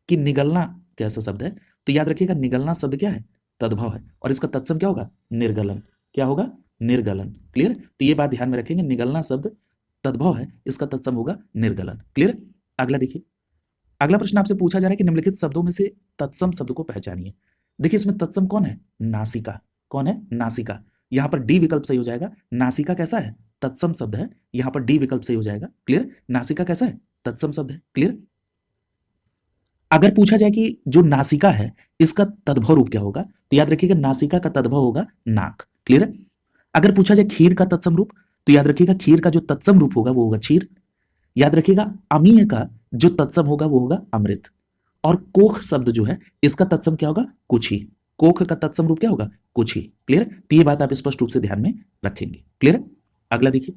कि निगलना कैसा शब्द है, तो याद रखिएगा निगलना शब्द क्या है? तद्भव है और इसका तत्सम क्या होगा? निर्गलन। क्या होगा? निर्गलन। क्लियर? तो ये बात ध्यान में रखेंगे, निगलना शब्द तद्भव है, इसका तत्सम होगा निर्गलन। क्लियर? अगला देखिए, अगला प्रश्न आपसे पूछा जा रहा है कि निम्नलिखित शब्दों में से तत्सम शब्द को पहचानिए। देखिए इसमें तत्सम कौन है? नासिका। कौन है? नासिका। यहां पर डी विकल्प सही हो जाएगा। नासिका कैसा है? तत्सम शब्द है। यहां पर डी विकल्प सही हो जाएगा। क्लियर? नासिका कैसा है? तत्सम शब्द है। क्लियर? अगर पूछा जाए कि जो नासिका है इसका तद्भव रूप क्या होगा, तो याद रखिएगा नासिका का तद्भव होगा नाक। क्लियर? अगर पूछा जाए खीर का तत्सम रूप, तो याद रखिएगा खीर का जो तत्सम रूप होगा वो होगा क्षीर। याद रखिएगा अमीय का जो तत्सम होगा वो होगा अमृत। और कोख शब्द जो है इसका तत्सम क्या होगा? कुछी। कोख का तत्सम रूप क्या होगा? कुछी। क्लियर? तो ये बात आप स्पष्ट रूप से ध्यान में रखेंगे। क्लियर? अगला देखिए,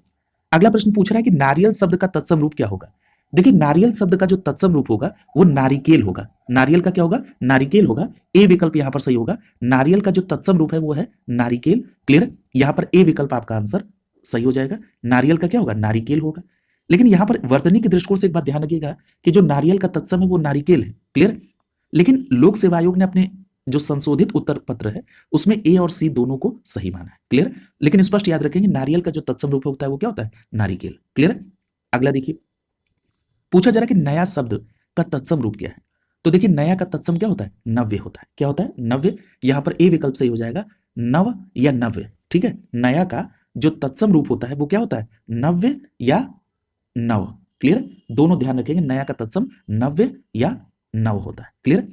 अगला प्रश्न पूछ रहा है कि नारियल शब्द का तत्सम रूप क्या होगा। देखिए नारियल शब्द का जो तत्सम रूप होगा वो नारिकेल होगा। नारियल का क्या होगा? नारिकेल होगा। ए विकल्प यहां पर सही होगा। नारियल का जो तत्सम रूप है वो है नारिकेल। क्लियर? यहां पर ए विकल्प आपका आंसर सही हो जाएगा। नारियल का क्या होगा? नारिकेल होगा। लेकिन यहां पर वर्तनी के दृष्टिकोण से एक बात ध्यान रखिएगा कि जो नारियल का तत्सम है वो नारिकेल है। क्लियर? लेकिन लोक सेवा आयोग ने अपने जो संशोधित उत्तर पत्र है उसमें ए और सी दोनों को सही माना है। क्लियर? लेकिन स्पष्ट याद रखेंगे नारियल का जो तत्सम रूप होता है वो क्या होता है? नारिकेल। क्लियर? अगला देखिए, पूछा जा रहा है कि नया शब्द का तत्सम रूप क्या है। तो देखिए नया का तत्सम क्या होता है? नव्य होता है। क्या होता है? नव्य। यहां पर ए विकल्प सही हो जाएगा, नव या नव्य। ठीक है, नया का जो तत्सम रूप होता है वो क्या होता है? नव्य या नव। क्लियर? दोनों ध्यान रखेंगे, नया का तत्सम नव्य या नव होता है। क्लियर?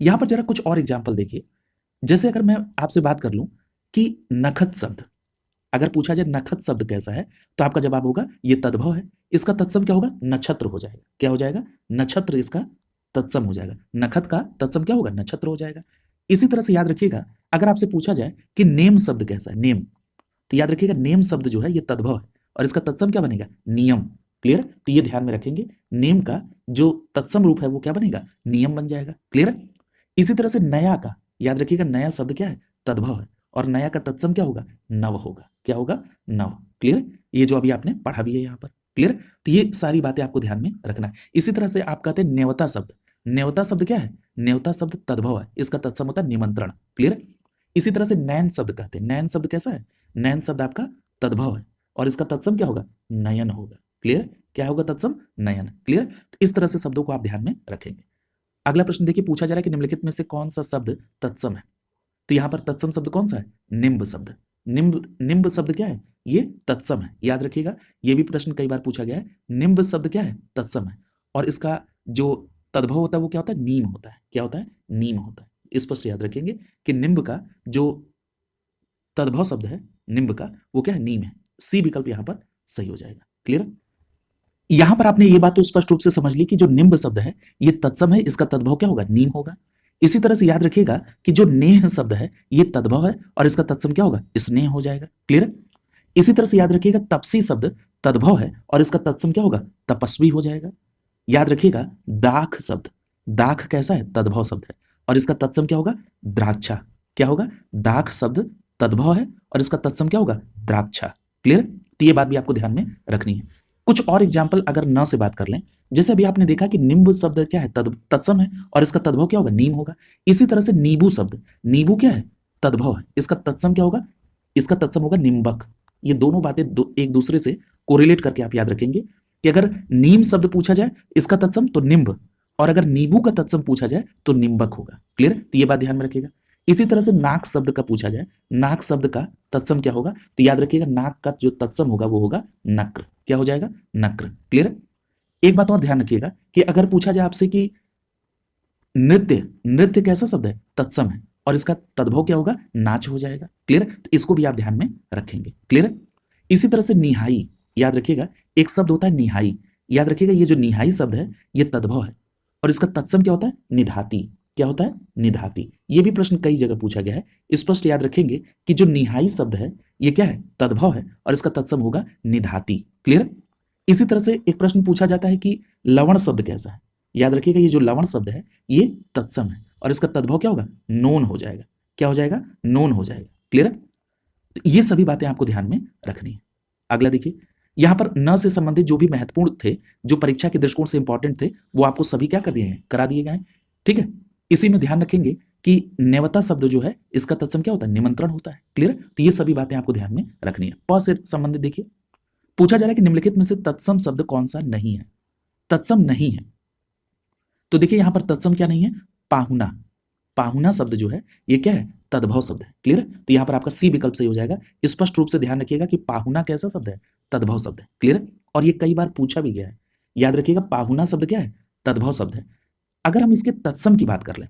यहां पर जरा कुछ और एग्जाम्पल देखिए। जैसे अगर मैं आपसे बात कर लूं कि नखत शब्द, अगर पूछा जाए नखत शब्द कैसा है, तो आपका जवाब होगा ये तद्भव है। इसका तत्सम क्या होगा? नक्षत्र हो जाएगा। क्या हो जाएगा? नक्षत्र इसका तत्सम हो जाएगा। नखत का तत्सम क्या होगा? नक्षत्र हो जाएगा। इसी तरह से याद रखिएगा, अगर आपसे पूछा जाए कि नेम शब्द कैसा है, नेम, तो याद रखिएगा नेम शब्द जो है ये तद्भव है और इसका तत्सम क्या बनेगा? नियम। क्लियर? तो ये ध्यान में रखेंगे, नेम का जो तत्सम रूप है वो क्या बनेगा? नियम बन जाएगा। क्लियर? इसी तरह से नया का, याद रखिएगा नया शब्द क्या है? तद्भव है और नया का तत्सम क्या होगा? नव होगा। क्या होगा? नव। क्लियर? ये जो अभी आपने पढ़ा भी है यहाँ पर। क्लियर? तो ये सारी बातें आपको ध्यान में रखना है। इसी तरह से आप कहते हैं न्योता शब्द, न्योता शब्द क्या है? न्योता शब्द तद्भव है, इसका तत्सम होता है निमंत्रण। क्लियर? इसी तरह से नैन शब्द कहते हैं, नैन शब्द कैसा है? नैन शब्द आपका तद्भव है और इसका तत्सम क्या होगा? नयन होगा। क्लियर? क्या होगा तत्सम? नयन। क्लियर? तो इस तरह से शब्दों को आप ध्यान में रखेंगे। अगला प्रश्न देखिए, पूछा जा रहा है कि निम्नलिखित में से कौन सा शब्द तत्सम है। तो यहां पर तत्सम शब्द कौन सा है? निम्ब शब्द। निम्ब, निम्ब शब्द क्या है? ये तत्सम है। याद रखिएगा, ये भी प्रश्न कई बार पूछा गया है। निम्ब शब्द क्या है? तत्सम है और इसका जो तद्भव होता है वो क्या होता है? नीम होता है। क्या होता है? नीम होता है। स्पष्ट याद रखेंगे कि निम्ब का जो तद्भव शब्द है निम्ब का वो क्या है? नीम है। सी विकल्प यहां पर सही हो जाएगा। क्लियर? यहां पर आपने ये बात तो स्पष्ट रूप से समझ ली कि जो निम्ब शब्द है ये तत्सम है, इसका तद्भव क्या होगा? नीम होगा। इसी तरह से याद रखिएगा कि जो नेह शब्द है ये तद्भव है और इसका तत्सम क्या होगा? स्नेह हो जाएगा। क्लियर? इसी तरह से याद रखिएगा तपसी शब्द तद्भव है और इसका तत्सम क्या होगा? तपस्वी हो जाएगा। याद रखिएगा दाख शब्द, दाख कैसा है? तद्भव शब्द है और इसका तत्सम क्या होगा? द्राक्षा। क्या होगा? दाख शब्द तद्भव है और इसका तत्सम क्या होगा? द्राक्षा। क्लियर? तो ये बात भी आपको ध्यान में रखनी है। कुछ और एग्जाम्पल अगर न से बात कर लें, जैसे अभी आपने देखा कि निम्ब शब्द क्या है? तत्सम है और इसका तद्भव क्या होगा? नीम होगा। इसी तरह से नींबू शब्द, नींबू क्या है? तद्भव है, इसका तत्सम क्या होगा? इसका तत्सम होगा निम्बक। ये दोनों बातें एक दूसरे से कोरिलेट करके आप याद रखेंगे कि अगर नीम शब्द पूछा जाए इसका तत्सम तो निम्ब, और अगर नींबू का तत्सम पूछा जाए तो निम्बक होगा। क्लियर? तो ये बात ध्यान में रखिएगा। इसी तरह से नाक शब्द का पूछा जाए, नाक शब्द का तत्सम क्या होगा? तो याद रखिएगा नाक का जो तत्सम होगा वो होगा नक्र। क्या हो जाएगा? नक्र। क्लियर? एक बात और ध्यान रखिएगा कि अगर पूछा जाए आपसे कि नृत्य, नृत्य कैसा शब्द है? तत्सम है और इसका तद्भव क्या होगा? नाच हो जाएगा। क्लियर? तो इसको भी आप ध्यान में रखेंगे। क्लियर? इसी तरह से निहाई, याद रखिएगा एक शब्द होता है निहाई। याद रखिएगा ये जो निहाई शब्द है ये तद्भव है और इसका तत्सम क्या होता है? निधाती। क्या होता है? निधाती। ये भी प्रश्न कई जगह पूछा गया है। स्पष्ट याद रखेंगे कि जो निहाई शब्द है ये क्या है? तद्भव है और इसका तत्सम होगा निधाती। क्लियर? इसी तरह से एक प्रश्न पूछा जाता है कि लवण शब्द कैसा है। याद रखिएगा ये जो लवण शब्द है ये तत्सम है और इसका तद्भव क्या होगा? नोन हो जाएगा। क्या हो जाएगा? नोन हो जाएगा। क्लियर? तो ये सभी बातें आपको ध्यान में रखनी है। अगला देखिए, यहां पर न से संबंधित जो भी महत्वपूर्ण थे, जो परीक्षा के दृष्टिकोण से इंपॉर्टेंट थे, वो आपको सभी क्या कर दिए हैं? करा दिए गए हैं। ठीक है? इसी में ध्यान रखेंगे कि नेवता शब्द जो है इसका तत्सम क्या होता है? निमंत्रण होता है। क्लियर? तो ये सभी बातें आपको ध्यान में रखनी है। प से संबंधित देखिए, पूछा जा रहा है कि निम्नलिखित में से तत्सम शब्द कौन सा नहीं है? तत्सम नहीं है तो देखिए यहां पर तत्सम क्या नहीं है? पाहुना। पाहुना शब्द जो है ये क्या है? तद्भव शब्द है। क्लियर? तो यहां पर आपका सी विकल्प सही हो जाएगा। स्पष्ट रूप से ध्यान रखिएगा कि पाहुना कैसा शब्द है? तद्भव शब्द है। क्लियर? और ये कई बार पूछा भी गया है। याद रखिएगा पाहुना शब्द क्या है? तद्भव शब्द है। अगर हम इसके तत्सम की बात कर लें,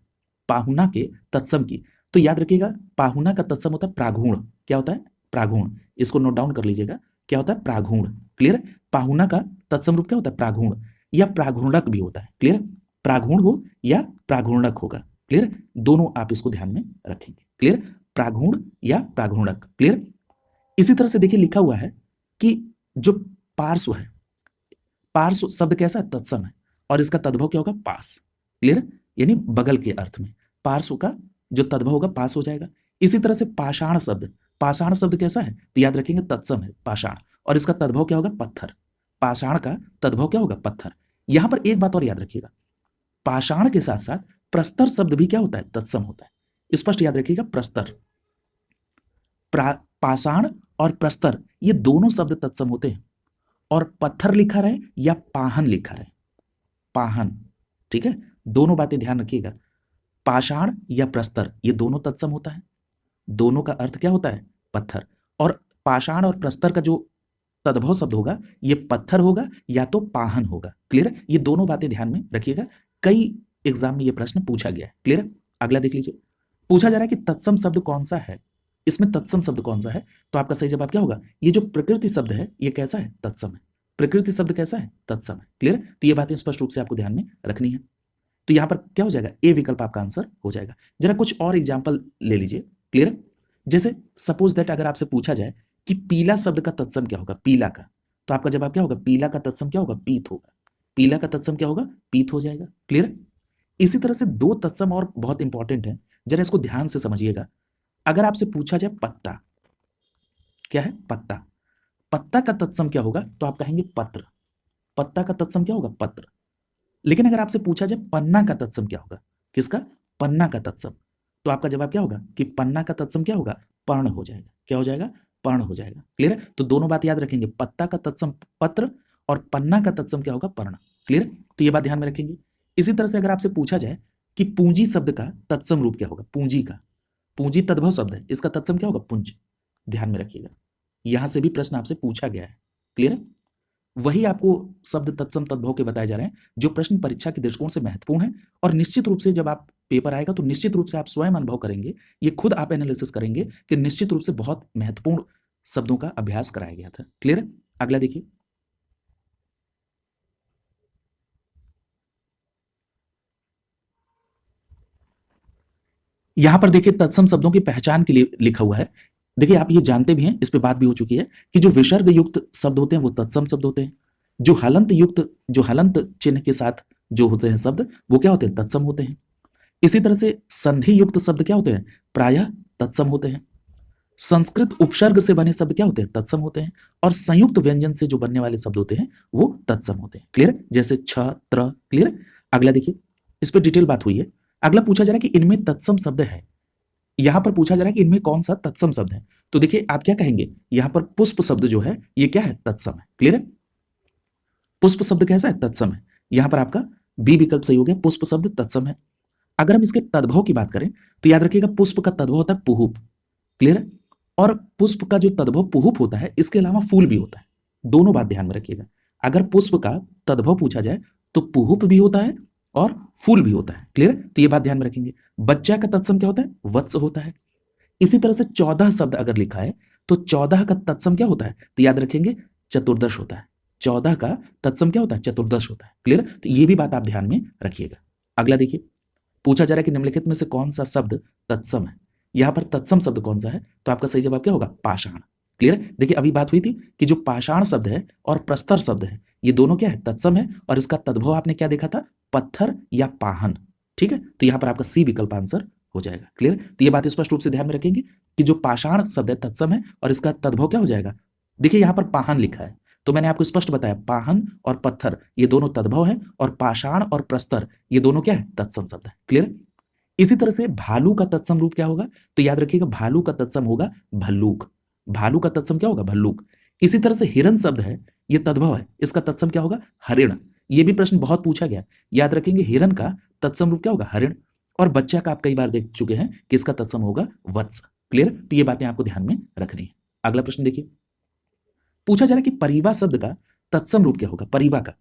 पाहुना के तत्सम की, तो याद रखिएगा पाहुना का तत्सम होता है प्रागुण। क्या होता है? प्रागुण, इसको नोट डाउन कर लीजिएगा, क्या होता है प्रागुण, क्लियर। पाहुना का तत्सम रूप क्या होता है प्रागुण या प्रागुणक भी होता है, क्लियर। प्रागुण हो या प्रागुणक होगा, क्लियर, दोनों आप इसको ध्यान में रखेंगे, क्लियर, प्रागुण या प्रागुणक, क्लियर। इसी तरह से देखिए लिखा हुआ है कि जो पार्श्व है, पार्श्व शब्द कैसा है तत्सम है और इसका तद्भव क्या होगा पास, क्लियर, यानी बगल के अर्थ में पार्श्व का जो तद्भव होगा पास हो जाएगा। इसी तरह से पाषाण शब्द, पाषाण शब्द कैसा है तो याद रखेंगे तत्सम है पाषाण और इसका तद्भव क्या होगा पत्थर, पाषाण का तद्भव क्या होगा पत्थर। यहां पर एक बात और याद रखिएगा, पाषाण के साथ साथ प्रस्तर शब्द भी क्या होता है तत्सम होता है, स्पष्ट याद रखिएगा प्रस्तर, पाषाण और प्रस्तर ये दोनों शब्द तत्सम होते हैं और पत्थर लिखा रहे या पाहन लिखा रहे, पाहन, ठीक है, दोनों बातें ध्यान रखिएगा, पाषाण या प्रस्तर ये दोनों तत्सम होता है, दोनों का अर्थ क्या होता है पत्थर, और पाषाण और प्रस्तर का जो तद्भव शब्द होगा ये पत्थर होगा या तो पाहन होगा, क्लियर, ये दोनों बातें ध्यान में रखिएगा, कई एग्जाम में ये प्रश्न पूछा गया है, क्लियर। अगला देख लीजिए, पूछा जा रहा है कि तत्सम शब्द कौन सा है, इसमें तत्सम शब्द कौन सा है, तो आपका सही जवाब क्या होगा, ये जो प्रकृति शब्द है ये कैसा है तत्सम है, प्रकृति शब्द कैसा है तत्सम है, क्लियर। तो ये बातें स्पष्ट रूप से आपको ध्यान में रखनी है। तो यहां पर क्या हो जाएगा ए विकल्प आपका आंसर हो जाएगा। जरा कुछ और एग्जाम्पल ले लीजिए, क्लियर। जैसे सपोज दैट अगर आपसे पूछा जाए कि पीला शब्द का तत्सम क्या होगा पीला का, तो आपका जवाब क्या होगा पीला का तत्सम क्या होगा पीत होगा, पीला का तत्सम क्या होगा पीत हो जाएगा, क्लियर। इसी तरह से दो तत्सम और बहुत इंपॉर्टेंट है, जरा इसको ध्यान से समझिएगा। अगर आपसे पूछा जाए पत्ता, क्या है पत्ता, पत्ता का तत्सम क्या होगा तो आप कहेंगे पत्र, पत्ता का तत्सम क्या होगा पत्र। लेकिन अगर आपसे पूछा जाए पन्ना का तत्सम क्या होगा, किसका पन्ना का तत्सम, तो आपका जवाब क्या होगा कि पन्ना का तत्सम क्या होगा पर्ण हो जाएगा, क्या हो जाएगा पर्ण हो जाएगा, क्लियर है। तो दोनों बात याद रखेंगे, पत्ता का तत्सम पत्र और पन्ना का तत्सम क्या होगा पर्ण, क्लियर। तो ये बात ध्यान में रखेंगे। इसी तरह से अगर आपसे पूछा जाए कि पूंजी शब्द का तत्सम रूप क्या होगा, पूंजी का, पूंजी तद्भव शब्द है इसका तत्सम क्या होगा पुंज, ध्यान में रखिएगा, यहां से भी प्रश्न आपसे पूछा गया है, क्लियर है। वही आपको शब्द तत्सम तद्भव के बताए जा रहे हैं जो प्रश्न परीक्षा के दृष्टिकोण से महत्वपूर्ण है, और निश्चित रूप से जब आप पेपर आएगा तो निश्चित रूप से आप स्वयं अनुभव करेंगे, ये खुद आप एनालिसिस करेंगे कि निश्चित रूप से बहुत महत्वपूर्ण शब्दों का अभ्यास कराया गया था, क्लियर है। अगला देखिए, यहां पर देखिए तत्सम शब्दों की पहचान के लिए लिखा हुआ है। देखिए आप ये जानते भी हैं, इस पे बात भी हो चुकी है कि जो विसर्ग युक्त शब्द होते हैं वो तत्सम शब्द होते हैं, जो हलंत युक्त, जो हलंत चिन्ह के साथ जो होते हैं शब्द वो क्या होते हैं तत्सम होते हैं। इसी तरह से संधि युक्त शब्द क्या होते हैं प्रायः तत्सम होते हैं। संस्कृत उपसर्ग से बने शब्द क्या होते हैं तत्सम होते हैं, और संयुक्त व्यंजन से जो बनने वाले शब्द होते हैं वो तत्सम होते हैं, क्लियर, जैसे छ त्र, क्लियर। अगला देखिए, इस पर डिटेल बात हुई है। अगला पूछा जा रहा है कि इनमें तत्सम शब्द है, यहां पर पूछा जा रहा है कि इनमें कौन सा तत्सम शब्द है, तो देखिए आप क्या कहेंगे, यहां पर पुष्प शब्द जो है ये क्या है तत्सम है, क्लियर है, पुष्प शब्द कैसा है तत्सम है, यहां पर आपका बी विकल्प सही हो गया, पुष्प शब्द तत्सम है। अगर हम इसके तद्भव की बात करें तो याद रखिएगा पुष्प का तद्भव होता है पुहुप, क्लियर है, और पुष्प का जो तद्भव पुहुप होता है इसके अलावा फूल भी होता है, दोनों बात ध्यान में रखिएगा। अगर पुष्प का तद्भव पूछा जाए तो पुहुप भी होता है और फूल भी होता है, क्लियर, तो ये बात ध्यान में रखेंगे। बच्चा का तत्सम क्या होता है वत्स होता है। इसी तरह से 14 शब्द अगर लिखा है तो 14 का तत्सम क्या होता है तो याद रखेंगे चतुर्दश होता है, 14 का तत्सम क्या होता है चतुर्दश होता है, क्लियर, तो ये भी बात आप ध्यान में रखिएगा। अगला देखिए, पूछा जा रहा है कि निम्नलिखित में से कौन सा शब्द तत्सम है, यहां पर तत्सम शब्द कौन सा है तो आपका सही जवाब क्या होगा पाषाण, क्लियर। देखिए अभी बात हुई थी कि जो पाषाण शब्द है और प्रस्तर शब्द है ये दोनों क्या है तत्सम है, और इसका तद्भव आपने क्या देखा था पत्थर या पाहन, ठीक है, तो यहां पर आपका सी विकल्प आंसर हो जाएगा, क्लियर। तो ये बात स्पष्ट रूप से ध्यान में रखेंगे कि जो पाषाण शब्द है तत्सम है और इसका तद्भव क्या हो जाएगा, देखिए यहां पर पाहन लिखा है तो मैंने आपको स्पष्ट बताया पाहन और पत्थर ये दोनों तद्भव है, और पाषाण और प्रस्तर ये दोनों क्या है तत्सम शब्द है, क्लियर। इसी तरह से भालू का तत्सम रूप क्या होगा तो याद रखिएगा भालू का तत्सम होगा भल्लूक, भालू का तत्सम क्या होगा भल्लूक। इसी तरह से हिरण शब्द है ये तद्भव है, इसका तत्सम क्या होगा हरिण, ये भी प्रश्न बहुत पूछा गया, याद रखेंगे हिरण का तत्सम रूप क्या होगा हरिण, और बच्चा का आप कई बार देख चुके हैं कि इसका तत्सम होगा वत्स, क्लियर, तो ये बातें आपको ध्यान में रखनी है। अगला प्रश्न देखिए, पूछा जा रहा है कि परिवा शब्द का तत्सम रूप क्या होगा परिवा का,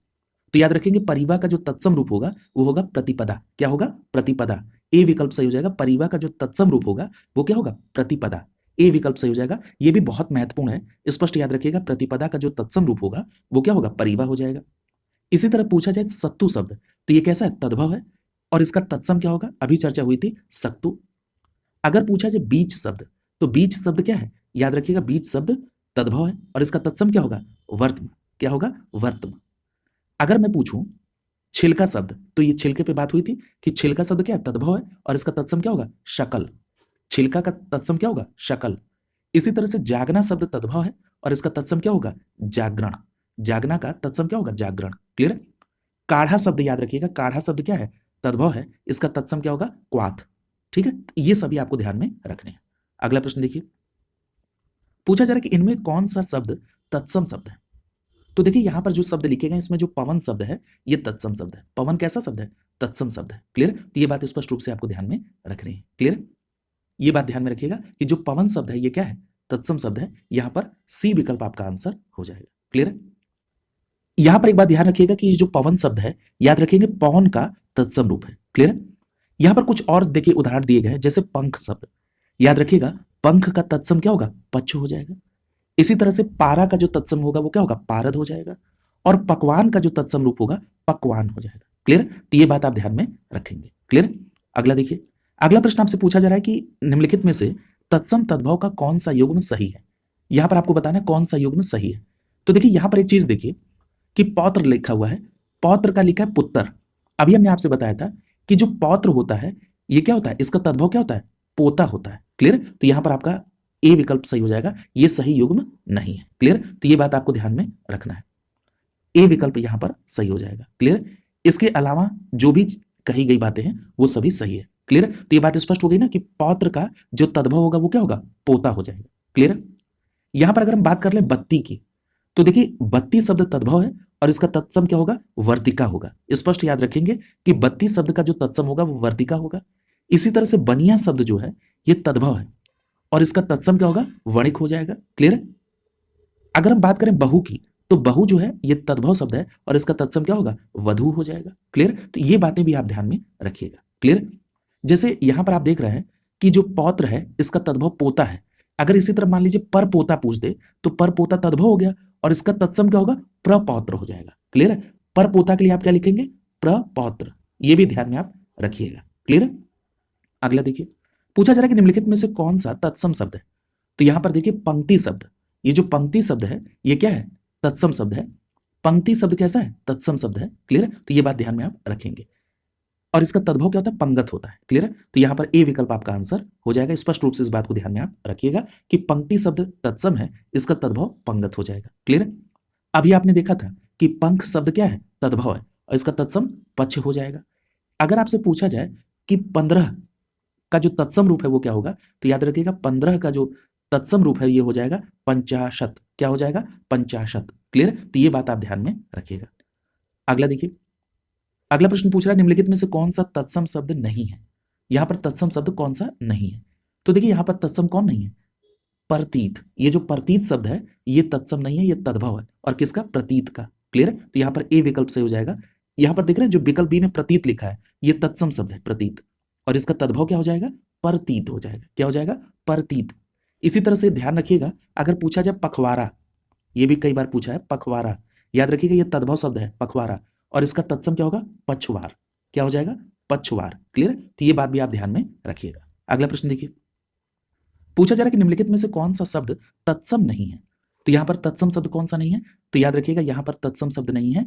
तो याद रखेंगे परिवा का जो तत्सम रूप होगा वो होगा प्रतिपदा, क्या होगा प्रतिपदा, ए विकल्प सही हो जाएगा, परिवा का जो तत्सम रूप होगा वो क्या होगा प्रतिपदा। ए विकल्प सही हो जाएगा। ये भी बहुत महत्वपूर्ण है, स्पष्ट याद रखिएगा। प्रतिपदा का जो तत्सम रूप होगा वो क्या होगा, परिवा हो जाएगा। इसी तरह पूछा जाए सत्तु शब्द, तो ये कैसा है, तद्भव है, और इसका तत्सम क्या होगा, अभी चर्चा हुई थी, सत्तु। अगर पूछा जाए बीज शब्द, तो बीज शब्द क्या है, याद रखिएगा, बीज शब्द तद्भव है और इसका तत्सम क्या होगा, वर्तम। क्या होगा, वर्तम। अगर मैं पूछूं छिलका शब्द, तो ये छिलके पे बात हुई थी कि छिलका शब्द क्या है, तद्भव है और इसका तत्सम क्या होगा, शकल। छिलका का तत्सम क्या होगा, शकल। इसी तरह से जागना शब्द तद्भव है और इसका तत्सम क्या होगा, जागरण। जागना का तत्सम क्या होगा, जागरण। क्लियर। काढ़ा शब्द याद रखिएगा, काढ़ा शब्द क्या है, तद्भव है, इसका तत्सम क्या होगा, क्वाथ। ठीक है, ये सभी आपको ध्यान में रखने हैं। अगला प्रश्न देखिए, पूछा जा रहा है कि इनमें कौन सा शब्द तत्सम शब्द है। तो देखिए यहां पर जो शब्द लिखे गए इसमें जो पवन शब्द है ये तत्सम शब्द है। पवन कैसा शब्द है, तत्सम शब्द है। क्लियर। तो ये बात स्पष्ट रूप से आपको ध्यान में रखनी है। क्लियर। ये बात ध्यान में रखिएगा कि जो पवन शब्द है ये क्या है, तत्सम शब्द है। यहां पर सी विकल्प आपका आंसर हो जाएगा। क्लियर। यहां पर एक बात ध्यान रखिएगा कि जो पवन शब्द है, याद रखेंगे पवन का तत्सम रूप है। क्लियर। यहां पर कुछ और देखिए उदाहरण दिए गए हैं, जैसे पंख शब्द, याद रखिएगा पंख का तत्सम क्या होगा, पच्छ हो जाएगा। इसी तरह से पारा का जो तत्सम होगा वो क्या होगा, पारद हो जाएगा। और पकवान का जो तत्सम रूप होगा पकवान हो जाएगा। क्लियर। तो ये बात आप ध्यान में रखेंगे। क्लियर। अगला देखिए, अगला प्रश्न आपसे पूछा जा रहा है कि निम्नलिखित में से तत्सम तद्भव का कौन सा युग्म सही है। यहां पर आपको बताना है कौन सा युग्म सही है। तो देखिए यहां पर एक चीज देखिए कि पौत्र लिखा हुआ है, पौत्र का लिखा है पुत्र। अभी हमने आपसे बताया था कि जो पौत्र होता है ये क्या होता है, इसका तद्भव क्या होता है, पोता होता है। क्लियर। तो यहां पर आपका ए विकल्प सही हो जाएगा, ये सही युग्म नहीं है। क्लियर। तो ये बात आपको ध्यान में रखना है, ए विकल्प यहां पर सही हो जाएगा। क्लियर। इसके अलावा जो भी कही गई बातें हैं वो सभी सही है। क्लियर। तो ये बात स्पष्ट हो गई ना कि पौत्र का जो तद्भव होगा वो क्या होगा, पोता हो जाएगा। क्लियर। यहां पर अगर हम बात कर लें बत्ती की, तो देखिए बत्ती शब्द तद्भव है और इसका तत्सम क्या होगा, वर्तिका होगा। स्पष्ट याद रखेंगे कि बत्ती शब्द का जो तत्सम होगा वो वर्तिका होगा। इसी तरह से बनिया शब्द जो है ये तद्भव है और इसका तत्सम क्या होगा, वणिक हो जाएगा। क्लियर। अगर हम बात करें बहू की, तो बहू जो है ये तद्भव शब्द है और इसका तत्सम क्या होगा, वधू हो जाएगा। क्लियर। तो ये बातें भी आप ध्यान में रखिएगा। क्लियर। जैसे यहां पर आप देख रहे हैं कि जो पौत्र है इसका तद्भव पोता है। अगर इसी तरह मान लीजिए पर पोता पूछ दे तो पर पोता तद्भव हो गया और इसका तत्सम क्या होगा, प्रपौत्र हो जाएगा। क्लियर है। पर पोता के लिए आप क्या लिखेंगे, प्रपौत्र। ये भी ध्यान में आप रखिएगा। क्लियर। अगला देखिए, पूछा जा रहा है कि निम्नलिखित में से कौन सा तत्सम शब्द है। तो यहां पर देखिए पंक्ति शब्द, ये जो पंक्ति शब्द है ये क्या है, तत्सम शब्द है। पंक्ति शब्द कैसा है, तत्सम शब्द है। क्लियर। तो ये बात ध्यान में आप रखेंगे और इसका तद्भव क्या होता है, पंगत होता है। क्लियर। तो यहां पर ए विकल्प आपका आंसर हो जाएगा। स्पष्ट रूप से इस बात को ध्यान में आप रखिएगा कि पंक्ति शब्द तत्सम है, इसका तद्भव पंगत हो जाएगा। क्लियर। अभी आपने देखा था कि पंख शब्द क्या है, तद्भव है और इसका तत्सम पक्ष हो जाएगा। अगर आपसे पूछा जाए कि 15 का जो तत्सम रूप है वो क्या होगा, तो याद रखिएगा 15 का जो तत्सम रूप है ये हो जाएगा पंचाशत। क्या हो जाएगा, पंचाशत। क्लियर। तो ये बात आप ध्यान में रखिएगा। अगला देखिए, अगला प्रश्न पूछ रहा है निम्नलिखित में से कौन सा तत्सम शब्द नहीं है। यहां पर तत्सम शब्द कौन सा नहीं है, तो देखिए यहां पर तत्सम कौन नहीं है, प्रतीत। ये जो प्रतीत शब्द है ये तत्सम नहीं है, ये तद्भव है और किसका, प्रतीत का। क्लियर। तो यहां पर ए विकल्प सही हो जाएगा। यहां पर देख रहे हैं जो विकल्प बी में प्रतीत लिखा है ये तत्सम शब्द है, प्रतीत, और इसका तद्भव क्या हो जाएगा, प्रतीत हो जाएगा। क्या हो जाएगा, प्रतीत। इसी तरह से ध्यान रखिएगा अगर पूछा जाए पखवाड़ा, ये भी कई बार पूछा है, पखवाड़ा, याद रखिएगा ये तद्भव शब्द है पखवाड़ा और इसका तत्सम क्या होगा, पछवार। क्या हो जाएगा, पछवार। क्लियर। तो ये बात भी आप ध्यान में रखिएगा। अगला प्रश्न देखिए, पूछा जा रहा है कि निम्नलिखित में से कौन सा शब्द तत्सम नहीं है। तो यहां पर तत्सम शब्द कौन सा नहीं है, तो याद रखिएगा यहां पर तत्सम शब्द नहीं है,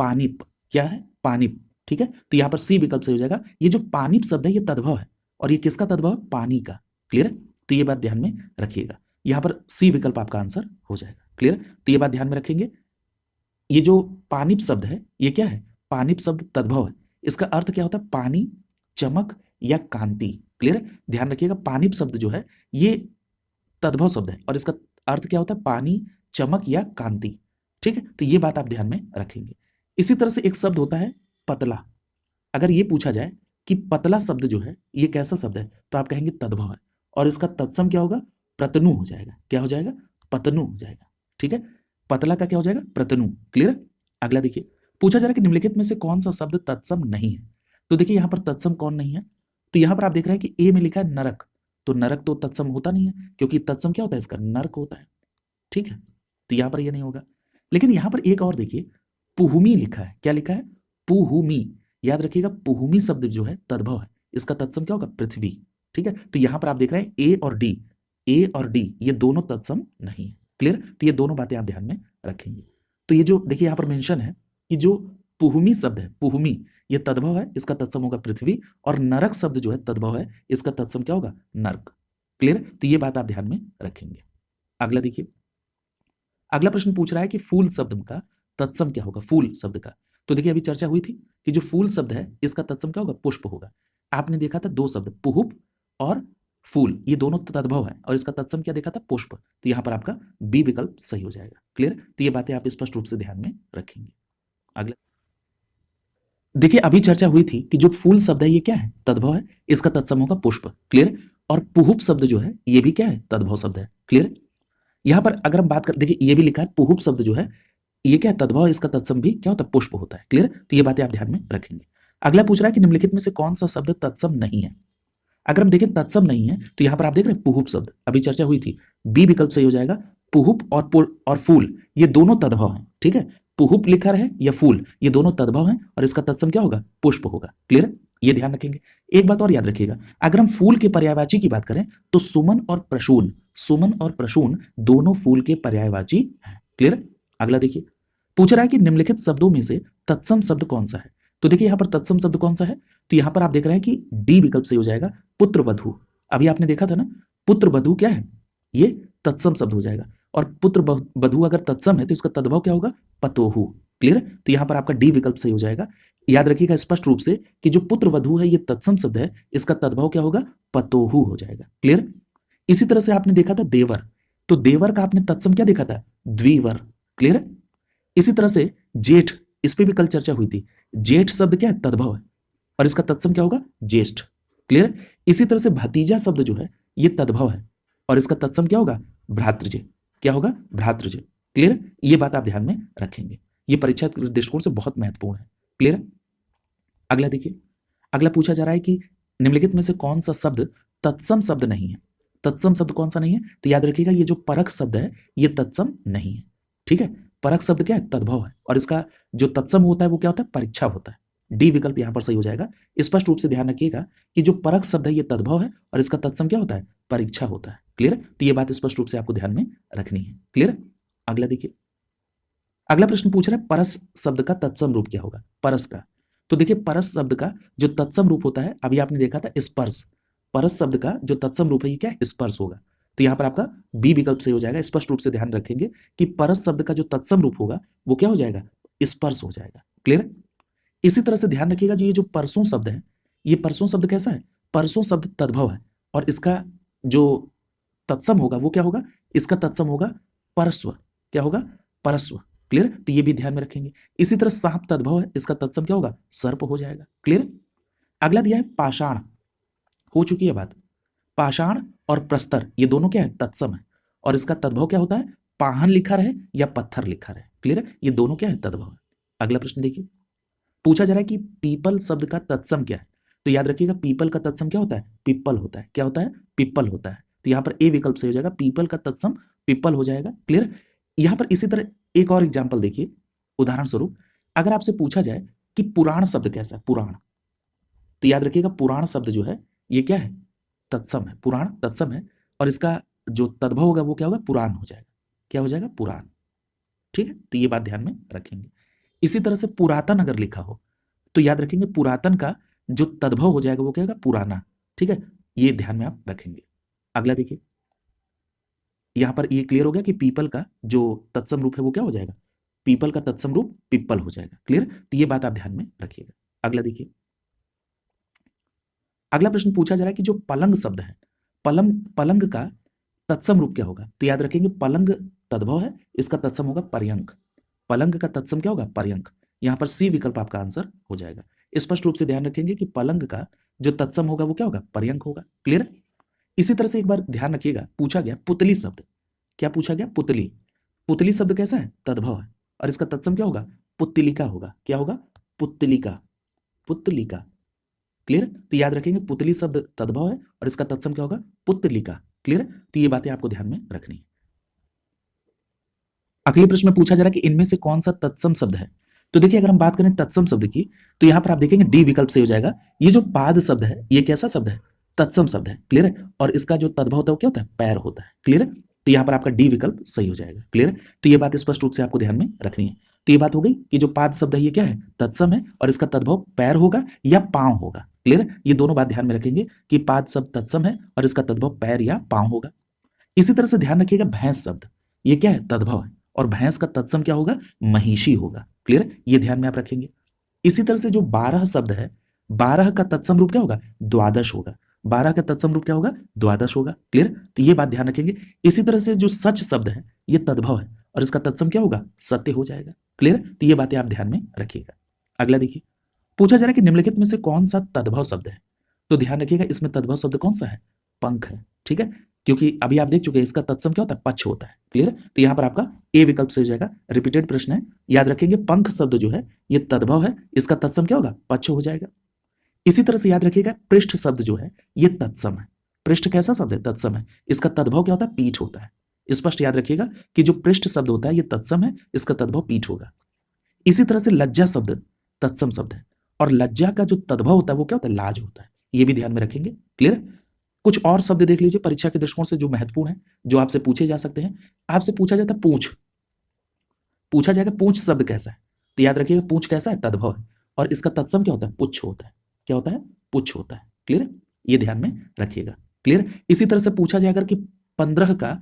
पानिप। क्या है, पानिप। ठीक है। तो यहां पर सी विकल्प से हो जाएगा। ये जो पानिप शब्द है ये तद्भव है और ये किसका तद्भव है, पानी का। क्लियर। तो ये बात ध्यान में रखिएगा, यहां पर सी विकल्प आपका आंसर हो जाएगा। क्लियर। तो ये बात ध्यान में रखेंगे, ये जो पानिप शब्द है ये क्या है, पानिप शब्द तद्भव है। इसका अर्थ क्या होता है, पानी, चमक या कांति। क्लियर। ध्यान रखिएगा पानिप शब्द जो है ये तद्भव शब्द है और इसका अर्थ क्या होता है, पानी, चमक या कांति। ठीक है। तो ये बात आप ध्यान में रखेंगे। इसी तरह से एक शब्द होता है पतला। अगर ये पूछा जाए कि पतला शब्द जो है ये कैसा शब्द है, तो आप कहेंगे तद्भव है और इसका तत्सम क्या होगा, प्रतनु हो जाएगा। क्या हो जाएगा, पतनु हो जाएगा। ठीक है। पतला का क्या हो जाएगा, प्रतनु। क्लियर। अगला देखिए, पूछा जा रहा है कि निम्नलिखित में से कौन सा शब्द तत्सम नहीं है। तो देखिए यहां पर तत्सम कौन नहीं है, तो यहां पर आप देख रहे हैं कि ए में लिखा है नरक तो नरक तो तत्सम होता नहीं है, क्योंकि तत्सम क्या होता है इसका, नरक होता है। ठीक है, तो यहां पर ये नहीं होगा। लेकिन यहां पर एक और देखिए, पुहुमी लिखा है, क्या लिखा है, पुहुमी। याद रखिएगा, पुहुमी शब्द जो है तद्भव है, इसका तत्सम क्या होगा, पृथ्वी। ठीक है, तो यहां पर आप देख रहे हैं ए और डी, ए और डी ये दोनों तत्सम नहीं है। क्लियर, तो ये दोनों बातें आप ध्यान में रखेंगे। तो ये जो देखिए यहां पर मेंशन है कि जो पुहुमी शब्द है, पुहुमी, ये तद्भव है, इसका तत्सम होगा पृथ्वी। और नरक शब्द जो है तद्भव है, इसका तत्सम क्या होगा, नर्क। क्लियर, तो ये बात आप ध्यान में रखेंगे। अगला देखिए, अगला प्रश्न पूछ रहा है कि फूल शब्द का तत्सम क्या होगा, फूल शब्द का। तो देखिए अभी चर्चा हुई थी कि जो फूल शब्द है इसका तत्सम क्या होगा, पुष्प होगा। आपने देखा था दो शब्द, पुहुप और फूल, ये दोनों तद्भव है, और इसका तत्सम क्या देखा था, पुष्प। तो यहां पर आपका बी विकल्प सही हो जाएगा। क्लियर, तो ये बातें आप स्पष्ट रूप से ध्यान में रखेंगे। अगला देखिए, अभी चर्चा हुई थी कि जो फूल शब्द है ये क्या है, तद्भव है, इसका तत्सम होगा पुष्प। क्लियर, और पुहुप शब्द जो है ये भी क्या है, तद्भव शब्द है। क्लियर, यहां पर अगर हम बात कर, देखिए ये भी लिखा है पुहुप शब्द जो है ये क्या है, तद्भव, इसका तत्सम भी क्या होता है, पुष्प होता है। क्लियर, तो ये बातें आप ध्यान में रखेंगे। अगला पूछ रहा है कि निम्नलिखित में से कौन सा शब्द तत्सम नहीं है। अगर हम देखें तत्सम नहीं है, तो यहां पर आप देख रहे हैं पुहुप शब्द, अभी चर्चा हुई थी, बी विकल्प सही हो जाएगा। पुहुप और फूल ये दोनों तद्भव हैं। ठीक है, पुहुप लिखा है या फूल, ये दोनों तद्भव हैं, और इसका तत्सम क्या होगा, पुष्प होगा। क्लियर, ये ध्यान रखेंगे। एक बात और याद रखिएगा, अगर हम फूल के पर्यायवाची की बात करें तो सुमन और प्रसून, सुमन और प्रसून दोनों फूल के पर्यायवाची हैं। क्लियर, अगला देखिए, पूछ रहा है कि निम्नलिखित शब्दों में से तत्सम शब्द कौन सा है। तो देखिए यहां पर तत्सम शब्द कौन सा है, तो यहां पर आप देख रहे हैं कि डी विकल्प सही हो जाएगा, पुत्र वधु। अभी आपने देखा था ना, पुत्र वधु क्या है, ये तत्सम शब्द हो जाएगा। और पुत्र वधु अगर तत्सम है तो इसका तद्भव क्या होगा, पतोहु। क्लियर, तो यहां पर आपका डी विकल्प सही हो जाएगा। याद रखिएगा स्पष्ट रूप से कि जो पुत्र वधु है ये तत्सम शब्द है, इसका तद्भव क्या होगा, पतोहु हो जाएगा। क्लियर, इसी तरह से आपने देखा था देवर, तो देवर का आपने तत्सम क्या देखा था, द्विवर। क्लियर, इसी तरह से जेठ, इस पे भी कल चर्चा हुई थी, जेठ शब्द क्या है, तद्भव है, और इसका तत्सम क्या होगा, ज्येष्ठ। क्लियर, इसी तरह से भतीजा शब्द जो है ये तद्भव है, और इसका तत्सम क्या होगा, भ्रातृज। क्या होगा, भ्रातृज। क्लियर, ये बात आप ध्यान में रखेंगे, ये परीक्षा के दृष्टिकोण से बहुत महत्वपूर्ण है। क्लियर, अगला देखिए, अगला पूछा जा रहा है कि निम्नलिखित में से कौन सा शब्द तत्सम शब्द नहीं है। तत्सम शब्द कौन सा नहीं है, तो याद रखिएगा ये जो परख शब्द है ये तत्सम नहीं है। ठीक है, परख शब्द क्या है, तद्भव है, और इसका जो तत्सम होता है वो क्या होता है, परीक्षा होता है। डी विकल्प यहां पर सही हो जाएगा। स्पष्ट रूप से ध्यान रखिएगा कि जो परख शब्द है ये तद्भव है, और इसका तत्सम क्या होता है, परीक्षा होता है। क्लियर, तो ये बात स्पष्ट रूप से आपको ध्यान में रखनी है। क्लियर, अगला देखिए, अगला प्रश्न पूछ रहा है परस शब्द का तत्सम रूप क्या होगा, परस का। तो देखिए परस शब्द का जो तत्सम रूप होता है, अभी आपने देखा था स्पर्श, परस शब्द का जो तत्सम रूप है ये क्या है, स्पर्श होगा। तो यहां पर आपका बी विकल्प सही हो जाएगा। स्पष्ट रूप से ध्यान रखेंगे कि परस शब्द का जो तत्सम रूप होगा वो क्या हो जाएगा, स्पर्श हो जाएगा। क्लियर, इसी तरह से ध्यान रखिएगा जी, ये जो परसों शब्द है, ये परसों शब्द कैसा है, परसों शब्द तद्भव है, और इसका जो तत्सम होगा वो क्या होगा, इसका तत्सम होगा परस्व। क्या होगा, परस्व। क्लियर, तो ये भी ध्यान में रखेंगे। इसी तरह सांप तद्भव है, इसका तत्सम क्या होगा, सर्प हो जाएगा। क्लियर, अगला दिया है पाषाण, हो चुकी है बात। पाषाण और प्रस्तर ये दोनों क्या है, तत्सम है, और इसका तद्भव क्या होता है, पाहन लिखा रहे या पत्थर लिखा रहे। क्लियर, ये दोनों क्या है, तद्भव है। अगला प्रश्न देखिए, पूछा जा रहा है कि पीपल शब्द का तत्सम क्या है। तो याद रखिएगा पीपल का तत्सम क्या होता है, पिप्पल होता है। क्या होता है, पिप्पल होता है। तो यहां पर ए विकल्प सही हो जाएगा, पीपल का तत्सम पिप्पल हो जाएगा। क्लियर, यहां पर इसी तरह एक और एग्जाम्पल देखिए, उदाहरण स्वरूप अगर आपसे पूछा जाए कि पुराण शब्द कैसा है, पुराण, तो याद रखिएगा पुराण शब्द जो है ये क्या है, तत्सम है, पुराण तत्सम है, और इसका जो तद्भव होगा वो क्या होगा, पुराण हो जाएगा। क्या हो जाएगा, पुराण। ठीक है, तो ये बात ध्यान में रखेंगे। इसी तरह से पुरातन अगर लिखा हो तो याद रखेंगे पुरातन का जो तद्भव हो जाएगा वो क्या होगा, पुराना। ठीक है, ये ध्यान में आप रखेंगे। अगला देखिए, यहां पर ये क्लियर हो गया कि पीपल का जो तत्सम रूप है वो क्या हो जाएगा, पीपल का तत्सम रूप पिप्पल हो जाएगा। क्लियर, तो ये बात आप ध्यान में रखिएगा। अगला देखिए, अगला प्रश्न पूछा जा रहा है कि जो पलंग शब्द है, पलंग, पलंग का तत्सम रूप क्या होगा। तो याद रखेंगे पलंग तद्भव है, इसका तत्सम होगा पर्यंक। पलंग का तत्सम क्या होगा, पर्यंक। यहां पर सी विकल्प आपका आंसर हो जाएगा। स्पष्ट रूप से ध्यान रखेंगे कि पलंग का जो तत्सम होगा वो क्या होगा, पर्यंक होगा। क्लियर, इसी तरह से एक बार ध्यान रखिएगा, पूछा गया पुतली शब्द, क्या पूछा गया, पुतली। पुतली शब्द कैसा है, तद्भव है, और इसका तत्सम क्या होगा, पुत्तलिका होगा। क्या होगा, पुत्तलिका, पुत्तलिका। क्लियर। तो याद रखेंगे पुतली शब्द तद्भव है और इसका तत्सम क्या होगा, पुतलिका। क्लियर। तो ये बातें आपको ध्यान में रखनी है। अगले प्रश्न में पूछा जा रहा है कि इनमें से कौन सा तत्सम शब्द है। तो देखिए अगर हम बात करें तत्सम शब्द की तो यहां पर आप देखेंगे डी विकल्प से हो जाएगा। ये जो पाद शब्द है ये कैसा शब्द है, तत्सम शब्द है। क्लियर है। और इसका जो तद्भव होता है वो क्या होता है, पैर होता है। क्लियर है। तो यहां पर आपका डी विकल्प सही हो जाएगा। क्लियर। तो ये बात स्पष्ट रूप से आपको ध्यान में रखनी है। तो ये बात हो गई कि जो पाद शब्द है ये क्या है, तत्सम है और इसका तद्भव पैर होगा या पांव होगा। क्लियर। ये दोनों बात ध्यान में रखेंगे कि पाद शब्द तत्सम है और इसका तद्भव पैर या पांव होगा। इसी तरह से ध्यान रखिएगा भैंस शब्द ये क्या है, तद्भव है और भैंस का तत्सम क्या होगा, महिषी होगा। क्लियर। ये ध्यान में आप रखेंगे। इसी तरह से जो 12 शब्द है 12 का तत्सम रूप क्या होगा, द्वादश होगा। 12 का तत्सम रूप क्या होगा, द्वादश होगा। क्लियर। तो ये बात ध्यान रखेंगे। इसी तरह से जो सच शब्द है ये तद्भव है और इसका तत्सम क्या होगा, सत्य हो जाएगा। क्लियर। तो ये बातें आप ध्यान में रखिएगा। अगला देखिए पूछा जा रहा है कि निम्नलिखित में से कौन सा तद्भव शब्द है। तो ध्यान रखिएगा इसमें तद्भव शब्द कौन सा है, पंख है। ठीक है। क्योंकि अभी आप देख चुके हैं इसका तत्सम क्या होता है, पक्ष होता है। क्लियर। तो यहां पर आपका ए विकल्प से हो जाएगा। रिपीटेड प्रश्न है, याद रखेंगे पंख शब्द जो है ये तद्भव है, इसका तत्सम क्या होगा, पक्ष हो जाएगा। इसी तरह से याद रखिएगा पृष्ठ शब्द जो है ये तत्सम है। पृष्ठ कैसा शब्द है, तत्सम है, इसका तद्भव क्या होता है, पीठ होता है। स्पष्ट याद रखिएगा कि जो पृष्ठ शब्द होता है ये तत्सम है, इसका तद्भव पीठ होगा। इसी तरह से लज्जा शब्द तत्सम शब्द है और लज्जा का जो तद्भव होता है वो क्या होता है, लाज होता है। ये भी ध्यान में रखेंगे। क्लियर। कुछ और शब्द देख लीजिए परीक्षा के दृष्टिकोण से जो महत्वपूर्ण है, जो आपसे पूछे जा सकते हैं। आपसे पूछा जाता है पूंछ, पूछा जाएगा पूंछ शब्द कैसा है। तो याद रखिएगा पूंछ कैसा है, तद्भव है और इसका तत्सम क्या होता है, पुच्छ होता है। क्या होता है, पुच्छ होता है। क्लियर। ये ध्यान में रखिएगा। क्लियर। इसी तरह से पूछा जाएगा कि 15 का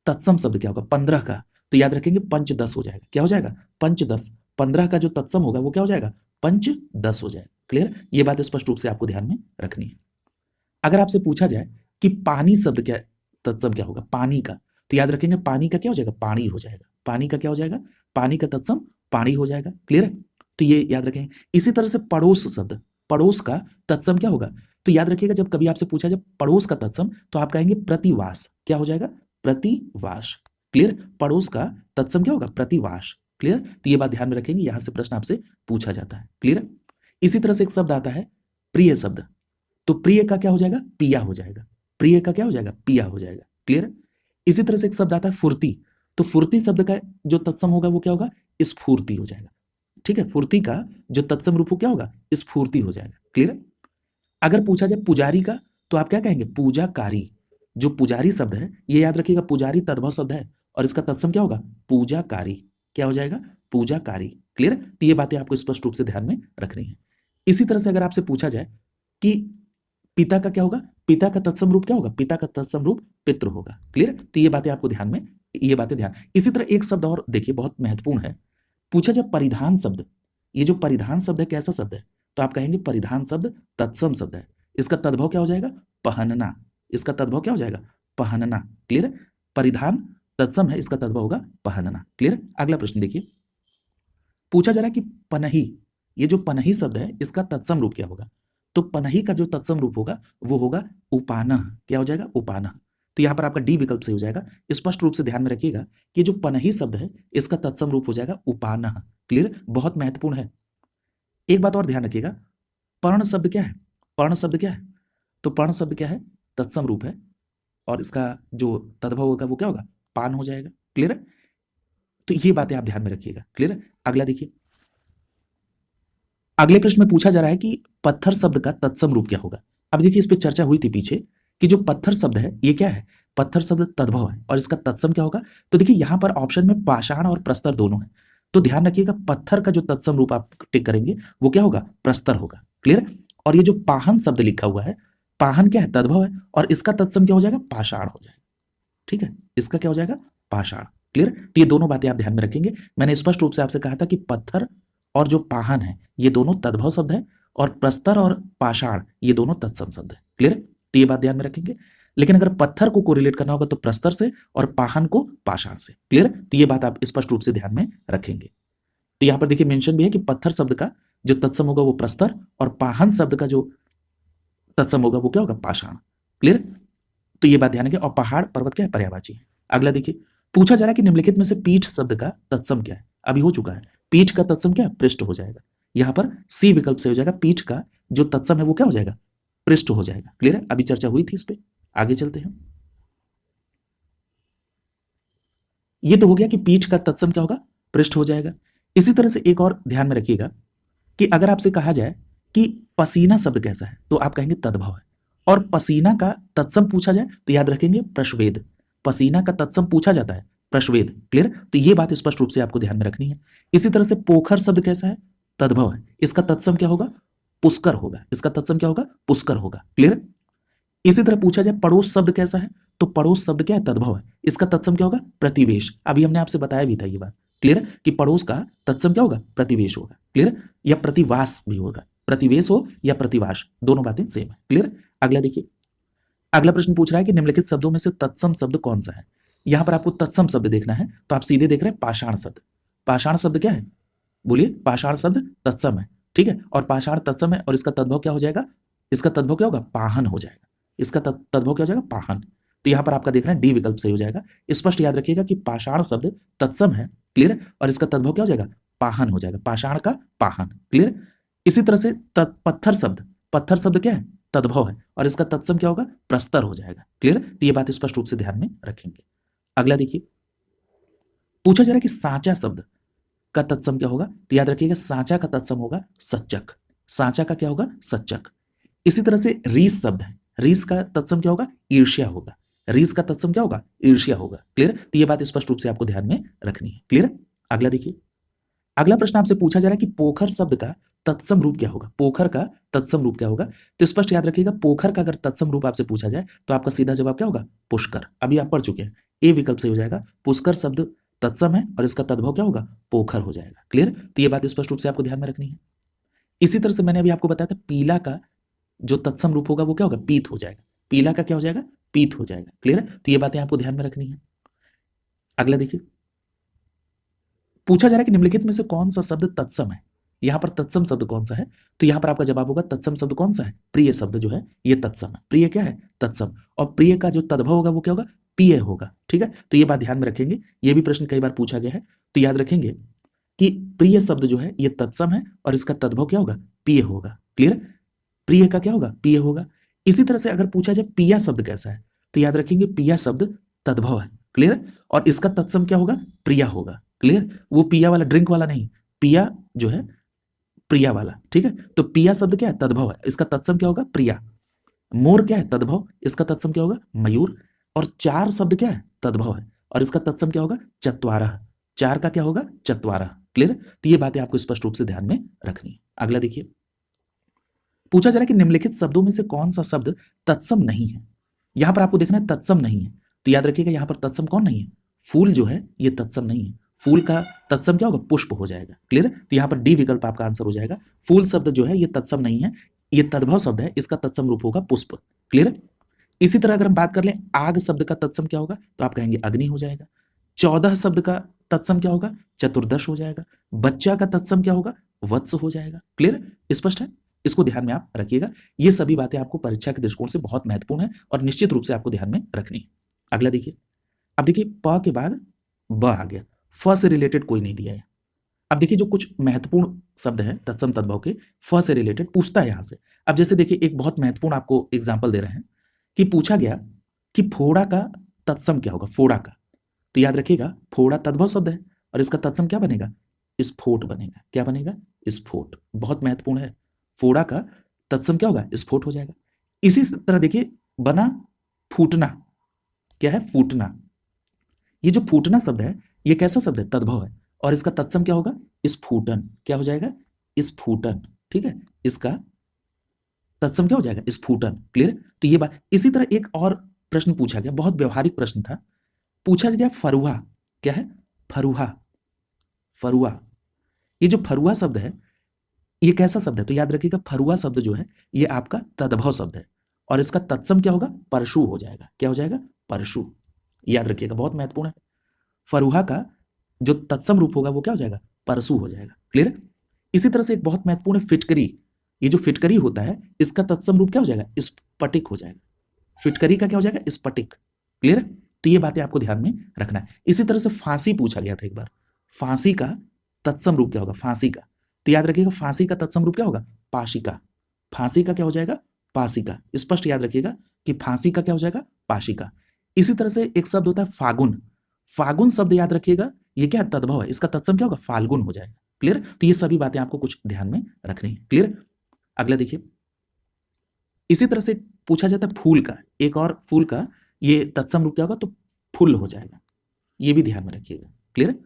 तत्सम शब्द क्या होगा, 15 का। तो याद रखेंगे पंचदश हो जाएगा। क्या हो जाएगा, पंचदश। 15 का जो तत्सम होगा वो क्या हो जाएगा, पंचदश हो जाएगा। क्लियर। ये बात स्पष्ट रूप से आपको ध्यान में रखनी है। अगर आपसे पूछा जाए कि पानी शब्द क्या तत्सम क्या होगा, पानी का। तो याद रखेंगे पानी का क्या हो जाएगा, पानी हो जाएगा। पानी का क्या हो जाएगा, पानी का तत्सम पानी हो जाएगा। क्लियर है। तो ये याद रखेंगे। इसी तरह से पड़ोस शब्द, पड़ोस का तत्सम क्या होगा। तो याद रखिएगा जब कभी आपसे पूछा जाए पड़ोस का तत्सम तो आप कहेंगे प्रतिवास। क्या हो जाएगा, प्रतिवास। क्लियर। पड़ोस का तत्सम क्या होगा, प्रतिवास। क्लियर। तो ये बात ध्यान में रखेंगे, यहां से प्रश्न आपसे पूछा जाता है। क्लियर। इसी तरह से एक शब्द आता है प्रिय शब्द। तो प्रिय का क्या हो जाएगा, पिया हो जाएगा। प्रिय का क्या हो जाएगा, पिया हो जाएगा। क्लियर। इसी तरह से एक शब्द आता है फुर्ती। तो फुर्ती शब्द का जो तत्सम होगा वो क्या होगा, स्फूर्ति हो जाएगा। ठीक है। फुर्ती का जो तत्सम रूप हो क्या होगा, स्फूर्ति हो जाएगा। क्लियर। अगर पूछा जाए पुजारी का तो आप क्या कहेंगे, पूजाकारी। जो पुजारी शब्द है ये याद रखिएगा पुजारी तद्भव शब्द है और इसका तत्सम क्या होगा, पूजाकारी। क्या हो जाएगा, पूजाकारी। क्लियर। तो ये बातें आपको स्पष्ट रूप से ध्यान में रखनी है। इसी तरह से अगर आपसे पूछा जाए कि पिता का क्या होगा, पिता का तत्सम रूप क्या होगा, पिता का तत्सम रूप पितृ होगा। क्लियर। तो ये बातें आपको ध्यान में, ये बातें ध्यान। इसी तरह एक शब्द और देखिए बहुत महत्वपूर्ण है। पूछा जाए परिधान शब्द, ये जो परिधान शब्द है कैसा शब्द है। तो आप कहेंगे परिधान शब्द तत्सम शब्द है, इसका तद्भव क्या हो जाएगा, पहनना। इसका तद्भव क्या हो जाएगा, पहनना। क्लियर। परिधान तत्सम है, इसका तद्भव होगा पहनना। क्लियर। अगला प्रश्न देखिए पूछा जा रहा है कि पनही, ये जो पनही शब्द है इसका तत्सम रूप क्या होगा। तो पनही का जो तत्सम रूप होगा वो होगा उपानह। क्या हो जाएगा, उपानह। तो यहां पर आपका डी विकल्प से हो जाएगा। स्पष्ट रूप से ध्यान में रखिएगा कि जो पनही शब्द है इसका तत्सम रूप हो जाएगा उपानह। क्लियर। बहुत महत्वपूर्ण है। एक बात और ध्यान रखिएगा, पर्ण शब्द क्या है, पर्ण शब्द क्या है। तो पर्ण शब्द क्या है, तत्सम रूप है और इसका जो तद्भव होगा वो क्या होगा, पान हो जाएगा। क्लियर। तो ये बातें आप ध्यान में रखिएगा। क्लियर। अगला देखिए अगले प्रश्न में पूछा जा रहा है कि पत्थर शब्द का तत्सम रूप क्या होगा। अब देखिए इस पे चर्चा हुई थी पीछे कि जो पत्थर शब्द है ये क्या है, पत्थर शब्द तद्भव है और इसका तत्सम क्या होगा। तो देखिए यहां पर ऑप्शन में पाषाण और प्रस्तर दोनों है। तो ध्यान रखिएगा पत्थर का जो तत्सम रूप आप टिक करेंगे वो क्या होगा, प्रस्तर होगा। क्लियर। और ये जो पाहन शब्द लिखा हुआ है, पाहन क्या है, तद्भव है और इसका तत्सम क्या हो जाएगा, पाषाण हो जाएगा। ठीक है। इसका क्या हो जाएगा, पाषाण। क्लियर। तो ये दोनों बातें आप ध्यान में रखेंगे। मैंने स्पष्ट रूप से आपसे कहा था कि पत्थर और जो पाहन है ये दोनों तद्भव शब्द है और प्रस्तर और पाषाण ये दोनों तत्सम शब्द है। क्लियर। तो ये बात ध्यान में रखेंगे। लेकिन अगर पत्थर को कोरिलेट करना होगा तो प्रस्तर से और पाहन को पाषाण से। क्लियर। तो ये बात आप स्पष्ट रूप से ध्यान में रखेंगे। तो यहां पर देखिए मेंशन भी है कि पत्थर शब्द का जो तत्सम होगा वो प्रस्तर और पाहन शब्द का जो तत्सम होगा वो क्या होगा, पाषाण। क्लियर। तो ये बात ध्यान रखें। और पहाड़ पर्वत क्या है, पर्यायवाची है। अगला देखिए पूछा जा रहा है कि निम्नलिखित में से पीठ शब्द का तत्सम क्या है। अभी हो चुका है, पीठ का तत्सम क्या है, पृष्ठ हो जाएगा। यहां पर सी विकल्प से हो जाएगा, पीठ का जो तत्सम है वो क्या हो जाएगा, पृष्ठ हो जाएगा। क्लियर है, अभी चर्चा हुई थी इस पे, आगे चलते हैं। ये तो हो गया कि पीठ का तत्सम क्या होगा, पृष्ठ हो जाएगा। इसी तरह से एक और ध्यान में रखिएगा कि अगर आपसे कहा जाए कि पसीना शब्द कैसा है, तो आप कहेंगे तद्भव है। और पसीना का तत्सम पूछा जाए तो याद रखेंगे प्रश्वेद। पसीना का तत्सम पूछा जाता है प्रश्वेद। क्लियर, तो ये बात स्पष्ट रूप से आपको ध्यान में रखनी है। इसी तरह से पोखर शब्द कैसा है, तद्भव है। इसका तत्सम क्या होगा, पुष्कर होगा। इसका तत्सम क्या होगा, पुष्कर होगा। क्लियर। इसी तरह पूछा जाए पड़ोस शब्द कैसा है, तो पड़ोस शब्द क्या है, तद्भव है। इसका तत्सम क्या होगा, प्रतिवेश। अभी हमने आपसे बताया भी था ये बात। क्लियर, कि पड़ोस का तत्सम क्या होगा, प्रतिवेश होगा। क्लियर, या प्रतिवास भी होगा। प्रतिवेश हो या प्रतिवास, दोनों बातें सेम है। क्लियर। अगला देखिए, अगला प्रश्न पूछ रहा है कि निम्नलिखित शब्दों में से तत्सम शब्द कौन सा है। यहां पर आपको तत्सम शब्द देखना है, तो आप सीधे देख रहे हैं पाषाण शब्द। पाषाण शब्द क्या है, बोलिए। पाषाण शब्द तत्सम है, ठीक है। और पाषाण तत्सम है और इसका तद्भव क्या हो जाएगा, इसका तद्भव क्या होगा, पाहन हो जाएगा। इसका तद्भव क्या हो जाएगा, पाहन। तो यहां पर आपका देख रहे हैं डी विकल्प सही हो जाएगा। स्पष्ट याद रखिएगा कि पाषाण शब्द तत्सम है। क्लियर, और इसका तद्भव क्या हो जाएगा, पाहन हो जाएगा। पाषाण का पाहन। क्लियर। इसी तरह से पत्थर शब्द, पत्थर शब्द क्या है, तद्भव है और इसका तत्सम क्या होगा, प्रस्तर हो जाएगा। क्लियर, तो ये बात स्पष्ट रूप से ध्यान में रखेंगे। अगला देखिए, पूछा जा रहा है कि सांचा शब्द का तत्सम क्या होगा, तो याद रखिएगा सांचा का तत्सम होगा सच्चक। सांचा का क्या होगा, सच्चक। इसी तरह से रीस शब्द है, रीस का तत्सम क्या होगा, ईर्ष्या होगा। रीस का तत्सम क्या होगा, ईर्ष्या होगा। क्लियर, तो ये बात स्पष्ट रूप से आपको ध्यान में रखनी है। क्लियर। अगला देखिए, अगला प्रश्न आपसे पूछा जा रहा है कि पोखर शब्द का तत्सम रूप क्या होगा। पोखर का तत्सम रूप क्या होगा, तो स्पष्ट याद रखिएगा पोखर का अगर तत्सम रूप आपसे पूछा जाए तो आपका सीधा जवाब क्या होगा, पुष्कर। अभी आप पढ़ चुके हैं, ए विकल्प से हो जाएगा। पुष्कर शब्द तत्सम है और इसका तद्भव क्या होगा, पोखर हो जाएगा। क्लियर, तो ये बात स्पष्ट रूप से आपको ध्यान में रखनी है। इसी तरह से मैंने अभी आपको बताया था पीला का जो तत्सम रूप होगा वो क्या होगा, पीत हो जाएगा। पीला का क्या हो जाएगा, पीत हो जाएगा। क्लियर, तो ये बातें आपको ध्यान में रखनी है। अगला देखिए, पूछा जा रहा है कि निम्नलिखित में से कौन सा शब्द तत्सम है। यहां पर तत्सम शब्द कौन सा है, तो यहां पर आपका जवाब होगा तत्सम शब्द कौन सा है, प्रिय शब्द जो है ये तत्सम है। प्रिय क्या है, तत्सम। और प्रिय का जो तद्भव होगा वो क्या होगा, पीय होगा। ठीक है, तो ये बात ध्यान में रखेंगे। ये भी प्रश्न कई बार पूछा गया है, तो याद रखेंगे कि प्रिय शब्द जो है ये तत्सम है और इसका तद्भव क्या होगा, पीय होगा। क्लियर, प्रिय का क्या होगा, पीय होगा। इसी तरह से अगर पूछा जाए पिया शब्द कैसा है, तो याद रखेंगे पिया शब्द तद्भव है। क्लियर, और इसका तत्सम क्या होगा, प्रिया होगा। क्लियर, वो पिया वाला ड्रिंक वाला नहीं, पिया जो है प्रिया वाला। ठीक है, तो पिया शब्द क्या है, तद्भव है, इसका तत्सम क्या होगा, प्रिया। मोर क्या है, तद्भव, इसका तत्सम क्या होगा, मयूर। और चार शब्द क्या है, तद्भव है और इसका तत्सम क्या होगा, चत्वारः। चार का क्या होगा, चत्वारः। क्लियर, तो ये बातें आपको स्पष्ट रूप से ध्यान में रखनी है। अगला देखिए, पूछा जा रहा है कि निम्नलिखित शब्दों में से कौन सा शब्द तत्सम नहीं है। यहां पर आपको देखना है तत्सम नहीं है, तो याद रखिएगा यहां पर तत्सम कौन नहीं है, फूल जो है ये तत्सम नहीं है। फूल का तत्सम क्या होगा, पुष्प हो जाएगा। क्लियर, तो यहां पर डी विकल्प आपका आंसर हो जाएगा। फूल शब्द जो है ये तत्सम नहीं है, ये तद्भव शब्द है, इसका तत्सम रूप होगा पुष्प। क्लियर। इसी तरह अगर हम बात कर लें आग शब्द का तत्सम क्या होगा, तो आप कहेंगे अग्नि हो जाएगा। 14 शब्द का तत्सम क्या होगा, चतुर्दश हो जाएगा। बच्चा का तत्सम क्या होगा, वत्स हो जाएगा। क्लियर, स्पष्ट है, इसको ध्यान में आप रखिएगा। ये सभी बातें आपको परीक्षा के दृष्टिकोण से बहुत महत्वपूर्ण है और निश्चित रूप से आपको ध्यान में रखनी है। अगला देखिए, अब देखिए प के बाद ब आ गया, फ से रिलेटेड कोई नहीं दिया है। अब देखिए जो कुछ महत्वपूर्ण शब्द है तत्सम तद्भव के, फ से रिलेटेड पूछता है यहां से। अब जैसे देखिए एक बहुत महत्वपूर्ण आपको एग्जाम्पल दे रहे हैं कि पूछा गया कि फोड़ा का तत्सम क्या होगा, फोड़ा का, तो याद रखिएगा फोड़ा तद्भव शब्द है और इसका तत्सम क्या बनेगा, स्फोट बनेगा। क्या बनेगा, स्फोट। बहुत महत्वपूर्ण है, फोड़ा का तत्सम क्या होगा, स्फोट हो जाएगा। इसी तरह देखिए बना फूटना, क्या है, फूटना। ये जो फूटना शब्द है ये कैसा शब्द है, तद्भव है और इसका तत्सम क्या होगा, स्फुटन। क्या हो जाएगा, स्फुटन। ठीक है, इसका तत्सम क्या हो जाएगा, स्फुटन। क्लियर, तो ये बात। इसी तरह एक और प्रश्न पूछा गया, बहुत व्यवहारिक प्रश्न था। पूछा गया फरुहा, क्या है, फरुहा। फरुहा, ये जो फरुहा शब्द है ये कैसा शब्द है, तो याद रखिएगा फरुहा शब्द जो है ये आपका तद्भव शब्द है और इसका तत्सम क्या होगा, परशु हो जाएगा। क्या हो जाएगा, परशु। याद रखिएगा, बहुत महत्वपूर्ण है। फरुहा का जो तत्सम रूप होगा वो क्या हो जाएगा, परशु हो जाएगा। क्लियर। इसी तरह से एक बहुत महत्वपूर्ण है फिटकरी। ये जो फिटकरी होता है इसका तत्सम रूप क्या हो जाएगा, स्फटिक हो जाएगा। फिटकरी का क्या हो जाएगा, स्फटिक। क्लियर, तो ये बातें आपको ध्यान में रखना है। इसी तरह से फांसी पूछा गया था एक बार, फांसी का तत्सम रूप क्या होगा, फांसी का, तो याद रखिएगा फांसी का तत्सम रूप क्या होगा, पाशिका। फांसी का क्या हो जाएगा? पासी का। स्पष्ट याद रखिएगा कि फांसी का क्या हो जाएगा? पाशी का। इसी तरह से एक शब्द होता है फागुन। फागुन शब्द याद रखिएगा, ये क्या है? तद्भव है, इसका तत्सम क्या होगा? फाल्गुन हो जाएगा। क्लियर? तो ये सभी बातें आपको कुछ ध्यान में रखनी है। क्लियर? अगला देखिए, इसी तरह से पूछा जाता है फूल का, एक और फूल का ये तत्सम रूप क्या होगा? तो फूल हो जाएगा। ये भी ध्यान में रखिएगा। क्लियर?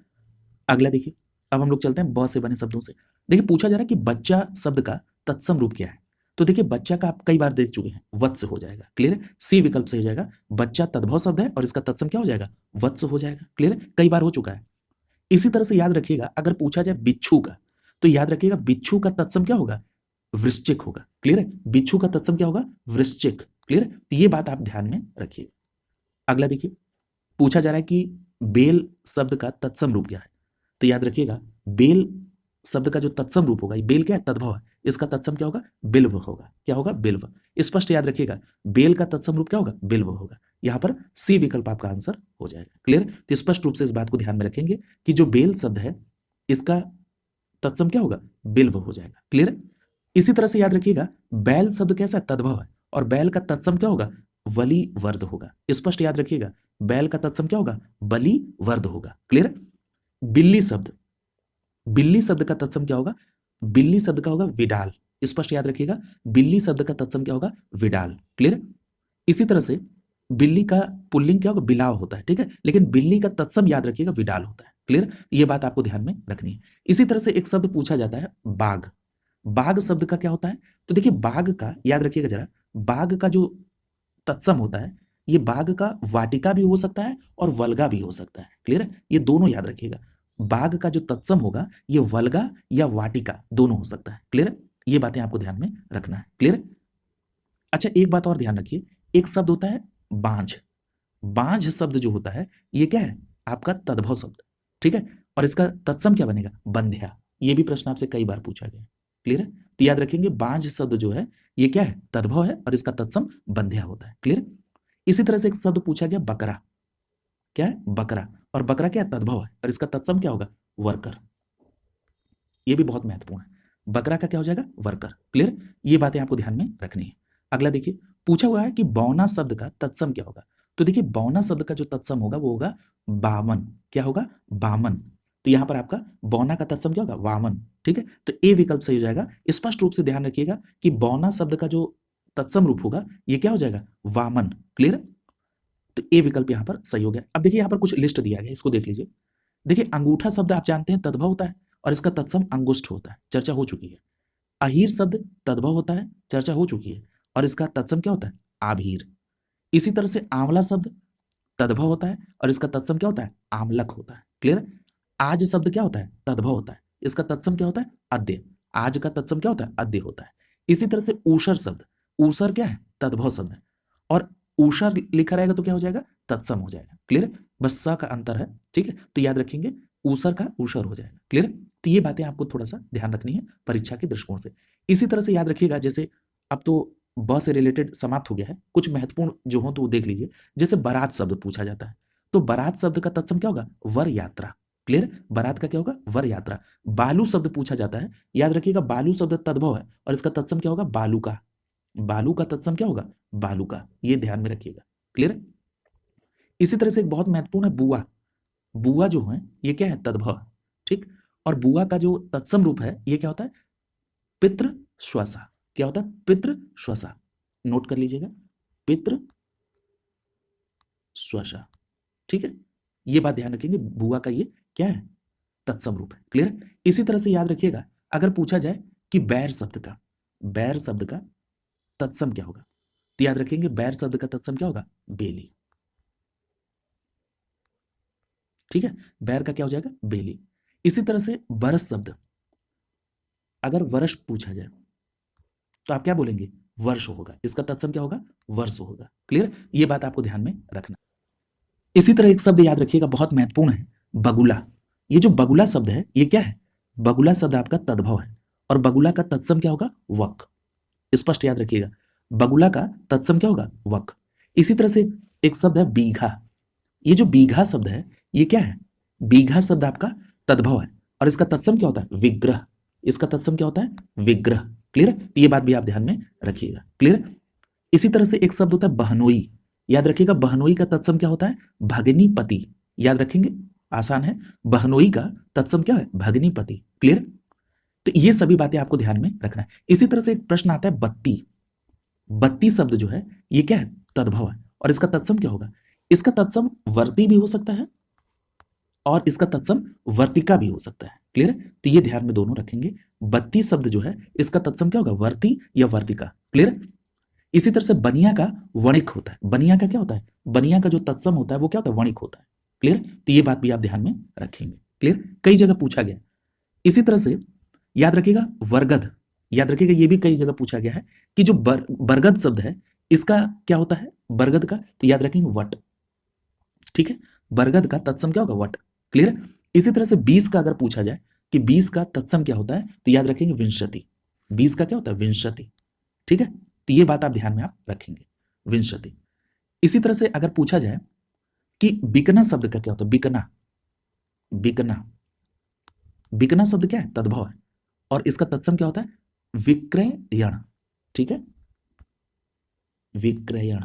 अगला देखिए, अब हम लोग चलते हैं ब से बने शब्दों से। देखिए पूछा जा रहा है कि बच्चा शब्द का तत्सम रूप क्या है? तो देखिए बच्चा का आप कई बार देख चुके हैं, वत्स हो जाएगा। क्लियर? सी विकल्प से हो जाएगा। बच्चा तद्भव शब्द है और इसका तत्सम क्या हो जाएगा? वत्स हो जाएगा। क्लियर? कई बार हो चुका है। इसी तरह से याद रखिएगा, अगर पूछा जाए बिच्छू का, तो याद रखिएगा बिच्छू का तत्सम क्या होगा? वृश्चिक होगा। क्लियर है? बिच्छू का तत्सम क्या होगा? वृश्चिक। क्लियर? तो ये बात आप ध्यान में रखिए। अगला देखिए, पूछा जा रहा है कि बेल शब्द का तत्सम रूप क्या है? तो याद रखिएगा, बेल शब्द का जो तत्सम रूप होगा, ये बेल क्या है? तद्भव है, इसका तत्सम क्या होगा? बिल्व होगा। क्या होगा? बिल्व। स्पष्ट याद रखिएगा, बेल का तत्सम रूप क्या होगा? बिल्व होगा। यहां पर सी विकल्प आपका आंसर हो जाएगा। क्लियर? तो स्पष्ट रूप से इस बात को ध्यान में रखेंगे कि जो बेल शब्द है इसका तत्सम क्या होगा? बिल्व हो जाएगा। क्लियर? इसी तरह से याद रखिएगा, बैल शब्द कैसा है? तद्भव है, और बैल का तत्सम क्या होगा? वली वर्ध होगा। स्पष्ट याद रखिएगा, बैल का तत्सम क्या होगा? बली वर्ध होगा। क्लियर? बिल्ली शब्द, बिल्ली शब्द का तत्सम क्या होगा? बिल्ली शब्द का होगा विडाल। स्पष्ट याद रखिएगा, बिल्ली शब्द का तत्सम क्या होगा? विडाल। क्लियर? इसी तरह से बिल्ली का पुल्लिंग क्या होगा? बिलाव होता है। ठीक है, लेकिन बिल्ली का तत्सम याद रखिएगा विडाल होता है। क्लियर? ये बात आपको ध्यान में रखनी है। इसी तरह से एक शब्द पूछा जाता है बाघ। बाघ शब्द का क्या होता है? तो देखिए बाघ का याद रखिएगा जरा, बाघ का जो तत्सम होता है, ये बाघ का वाटिका भी हो सकता है और वल्गा भी हो सकता है। क्लियर है? ये दोनों याद रखिएगा, बाघ का जो तत्सम होगा ये वल्गा या वाटिका दोनों हो सकता है। क्लियर है? ये बातें आपको ध्यान में रखना है। क्लियर? अच्छा एक बात और ध्यान रखिए, एक शब्द होता है बांझ। बांझ शब्द जो होता है ये क्या है? आपका तद्भव शब्द। ठीक है, और इसका तत्सम क्या बनेगा? बंध्या। ये भी प्रश्न आपसे कई बार पूछा गया। क्लियर है? तो याद रखेंगे बांझ शब्द जो है ये क्या है? तद्भव है और इसका तत्सम बंध्या होता है। क्लियर? इसी तरह से एक शब्द पूछा गया बकरा। क्या है? बकरा। और बकरा क्या है? तद्भव है और इसका तत्सम क्या होगा? वर्कर। ये भी बहुत महत्वपूर्ण है, बकरा का क्या हो जाएगा? वर्कर। क्लियर? ये बातें आपको ध्यान में रखनी है। अगला देखिए, पूछा हुआ है कि बौना शब्द का तत्सम क्या होगा? तो देखिए बौना शब्द का जो तत्सम होगा वो होगा बामन। क्या होगा? बामन। तो यहां पर आपका बौना का तत्सम क्या होगा? वामन। ठीक है, तो ए विकल्प सही हो जाएगा। स्पष्ट रूप से ध्यान रखिएगा कि बौना शब्द का जो तत्सम रूप होगा ये क्या हो जाएगा? वामन। क्लियर? तो ए विकल्प यहां पर सही हो गया। अब देखिए यहां पर कुछ लिस्ट दिया गया, इसको देख लीजिए। देखिए अंगूठा शब्द आप जानते हैं तद्भव होता है और इसका तत्सम अंगुष्ठ होता है, चर्चा हो चुकी है। अहीर शब्द तद्भव होता है, चर्चा हो चुकी है, और इसका तत्सम क्या होता है? आभीर। इसी तरह से आंवला शब्द तद्भव होता है और इसका तत्सम क्या होता है? आमलक होता है। क्लियर? आज शब्द क्या होता है? तद्भव होता है, इसका तत्सम क्या होता है? अद्य। आज का तत्सम क्या होता है? अद्य होता है। इसी तरह से ऊषर शब्द, ऊषर क्या है? तद्भव शब्द है, और ऊषर लिखा रहेगा तो क्या हो जाएगा? तत्सम हो जाएगा। क्लियर? बस स का अंतर है। ठीक है, तो याद रखेंगे ऊसर का ऊषर हो जाएगा। क्लियर? तो ये बातें आपको थोड़ा सा ध्यान रखनी है परीक्षा के दृष्टिकोण से। इसी तरह से याद रखिएगा, जैसे अब तो ब से रिलेटेड समाप्त हो गया है, कुछ महत्वपूर्ण जो हो तो वो देख लीजिए। जैसे बारात शब्द पूछा जाता है, तो बारात शब्द का तत्सम क्या होगा? वर यात्रा। क्लियर? बारात का क्या होगा? वर यात्रा। बालू शब्द पूछा जाता है, याद रखिएगा बालू शब्द तद्भव है और इसका तत्सम क्या होगा? बालू का। बालू का तत्सम क्या होगा? बालू का। ये ध्यान में रखिएगा। क्लियर? इसी तरह से एक बहुत महत्वपूर्ण है बुआ। बुआ जो है ये क्या है? तद्भव। ठीक, और बुआ का जो तत्सम रूप है ये क्या होता है? पितृ श्वसा। क्या होता है? पितृ श्वसा। नोट कर लीजिएगा, पितृ श्वसा। ठीक है, ये बात ध्यान रखेंगे, बुआ का ये क्या है? तत्सम रूप है। क्लियर? इसी तरह से याद रखिएगा, अगर पूछा जाए कि बैर शब्द का, बैर शब्द का तत्सम क्या होगा, तो याद रखेंगे बैर शब्द का तत्सम क्या होगा? बेली। ठीक है, बैर का क्या हो जाएगा? बेली। इसी तरह से बरस शब्द, अगर वर्ष पूछा जाए तो आप क्या बोलेंगे? वर्ष होगा, इसका तत्सम क्या होगा? वर्ष होगा। क्लियर? ये बात आपको ध्यान में रखना। इसी तरह एक शब्द याद रखिएगा, बहुत महत्वपूर्ण है, बगुला। ये जो बगुला शब्द है ये क्या है? बगुला शब्द आपका तद्भव है और बगुला का तत्सम क्या होगा? वक। स्पष्ट याद रखिएगा, बगुला का तत्सम क्या होगा? वक। इसी तरह से एक शब्द है बीघा। ये जो बीघा शब्द है ये क्या है? बीघा शब्द आपका तद्भव है और इसका तत्सम क्या होता है? विग्रह। इसका तत्सम क्या होता है? विग्रह। क्लियर? तो ये बात भी आप ध्यान में रखिएगा। क्लियर? इसी तरह से एक शब्द होता है बहनोई। याद रखिएगा, बहनोई का तत्सम क्या होता है? भगिनीपति। याद रखेंगे, आसान है। बहनोई का तत्सम क्या है? भगिनीपति। क्लियर? तो ये सभी बातें आपको ध्यान में रखना है। इसी तरह से एक प्रश्न आता है बत्ती। बत्ती शब्द जो है ये क्या है? तद्भव है। और इसका तत्सम क्या होगा? इसका तत्सम वर्ती भी हो सकता है और इसका तत्सम वर्तिका भी हो सकता है। क्लियर? तो ये ध्यान में दोनों रखेंगे। बत्ती शब्द जो है इसका तत्सम क्या होगा? वर्ती या वर्तिका। क्लियर? इसी तरह से बनिया का वणिक होता है। बनिया का क्या होता है? बनिया का जो तत्सम होता है वो क्या होता है? वणिक होता है। क्लियर? तो ये बात भी आप ध्यान में रखेंगे। क्लियर? कई जगह पूछा गया। इसी तरह से याद रखिएगा बरगद। याद रखिएगा, ये भी कई जगह पूछा गया है कि जो बरगद शब्द है इसका क्या होता है? बरगद का तो याद रखेंगे वट। ठीक है? बरगद का तत्सम क्या होगा? वट। क्लियर? इसी तरह से 20 का अगर पूछा जाए कि 20 का तत्सम क्या होता है तो याद रखेंगे विंशति। 20 का क्या होता है? विंशति। ठीक है? तो ये बात आप ध्यान में आप रखेंगे, विंशति। इसी तरह से अगर पूछा जाए कि बिकना शब्द का क्या होता है? बिकना। बिकना। बिकना शब्द क्या है? तद्भव है और इसका तत्सम क्या होता है? विक्रयण। ठीक है? विक्रयण।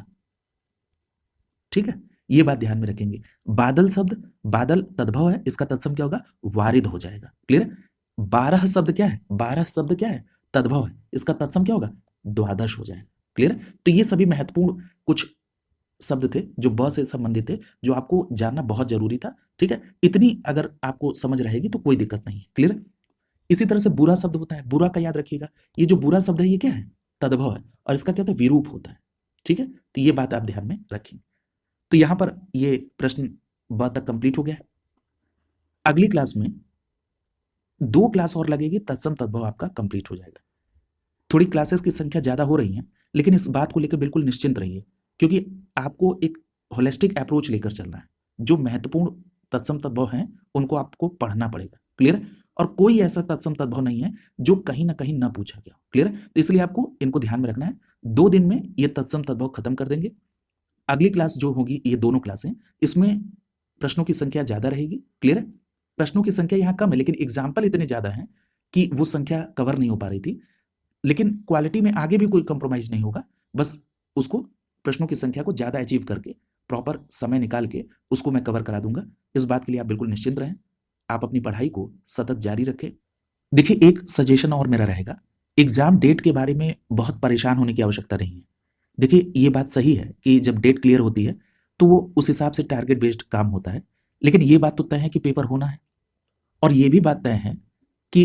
ठीक है? ये बात ध्यान में रखेंगे। बादल शब्द, बादल तद्भव है, इसका तत्सम क्या होगा? वारिद हो जाएगा। क्लियर? 12 शब्द क्या है? 12 शब्द क्या है? तद्भव है, इसका तत्सम क्या होगा? द्वादश हो जाएगा। क्लियर? तो ये सभी महत्वपूर्ण कुछ शब्द थे जो ब से संबंधित थे, जो आपको जानना बहुत जरूरी था। ठीक है? इतनी अगर आपको समझ रहेगी तो कोई दिक्कत नहीं है। क्लियर? इसी तरह से बुरा शब्द होता है। बुरा का याद रखिएगा, ये जो बुरा शब्द है ये क्या है? तद्भव है और इसका क्या होता है? विरूप होता है। ठीक है? तो ये बात आप ध्यान में रखेंगे। तो यहां पर ये प्रश्न ब तक कंप्लीट हो गया है। अगली क्लास में 2 क्लास और लगेगी, तत्सम तद्भव आपका कंप्लीट हो जाएगा। थोड़ी क्लासेस की संख्या ज्यादा हो रही है, लेकिन इस बात को लेकर बिल्कुल निश्चिंत रहिए, क्योंकि आपको एक होलिस्टिक अप्रोच लेकर चलना है। जो महत्वपूर्ण तत्सम तद्भव हैं उनको आपको पढ़ना पड़ेगा। क्लियर? और कोई ऐसा तत्सम तद्भव नहीं है जो कहीं ना कहीं ना पूछा गया। क्लियर? तो इसलिए आपको इनको ध्यान में रखना है। 2 दिन में ये तत्सम तद्भव खत्म कर देंगे। अगली क्लास जो होगी, ये दोनों क्लासें, इसमें प्रश्नों की संख्या ज्यादा रहेगी। क्लियर है? प्रश्नों की संख्या यहाँ कम है, लेकिन एग्जाम्पल इतने ज्यादा हैं कि वो संख्या कवर नहीं हो पा रही थी। लेकिन क्वालिटी में आगे भी कोई कंप्रोमाइज नहीं होगा। बस उसको, प्रश्नों की संख्या को ज्यादा अचीव करके, प्रॉपर समय निकाल के उसको मैं कवर करा दूंगा। इस बात के लिए आप बिल्कुल निश्चिंत रहें। आप अपनी पढ़ाई को सतत जारी रखें। देखिए, एक सजेशन और मेरा रहेगा, एग्जाम डेट के बारे में बहुत परेशान होने की आवश्यकता नहीं है। देखिए, ये बात सही है कि जब डेट क्लियर होती है तो वो उस हिसाब से टारगेट बेस्ड काम होता है। लेकिन ये बात तो तय है कि पेपर होना है, और ये भी बात तय है कि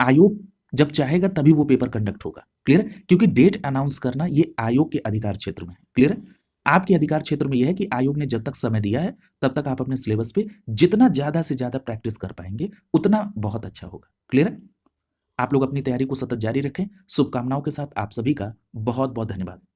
आयोग जब चाहेगा तभी वो पेपर कंडक्ट होगा। क्लियर? क्योंकि डेट अनाउंस करना ये आयोग के अधिकार क्षेत्र में है। क्लियर? आपके अधिकार क्षेत्र में यह है कि आयोग ने जब तक समय दिया है तब तक आप अपने सिलेबस पे जितना ज्यादा से ज्यादा प्रैक्टिस कर पाएंगे उतना बहुत अच्छा होगा। क्लियर? आप लोग अपनी तैयारी को सतत जारी रखें। शुभकामनाओं के साथ आप सभी का बहुत बहुत धन्यवाद।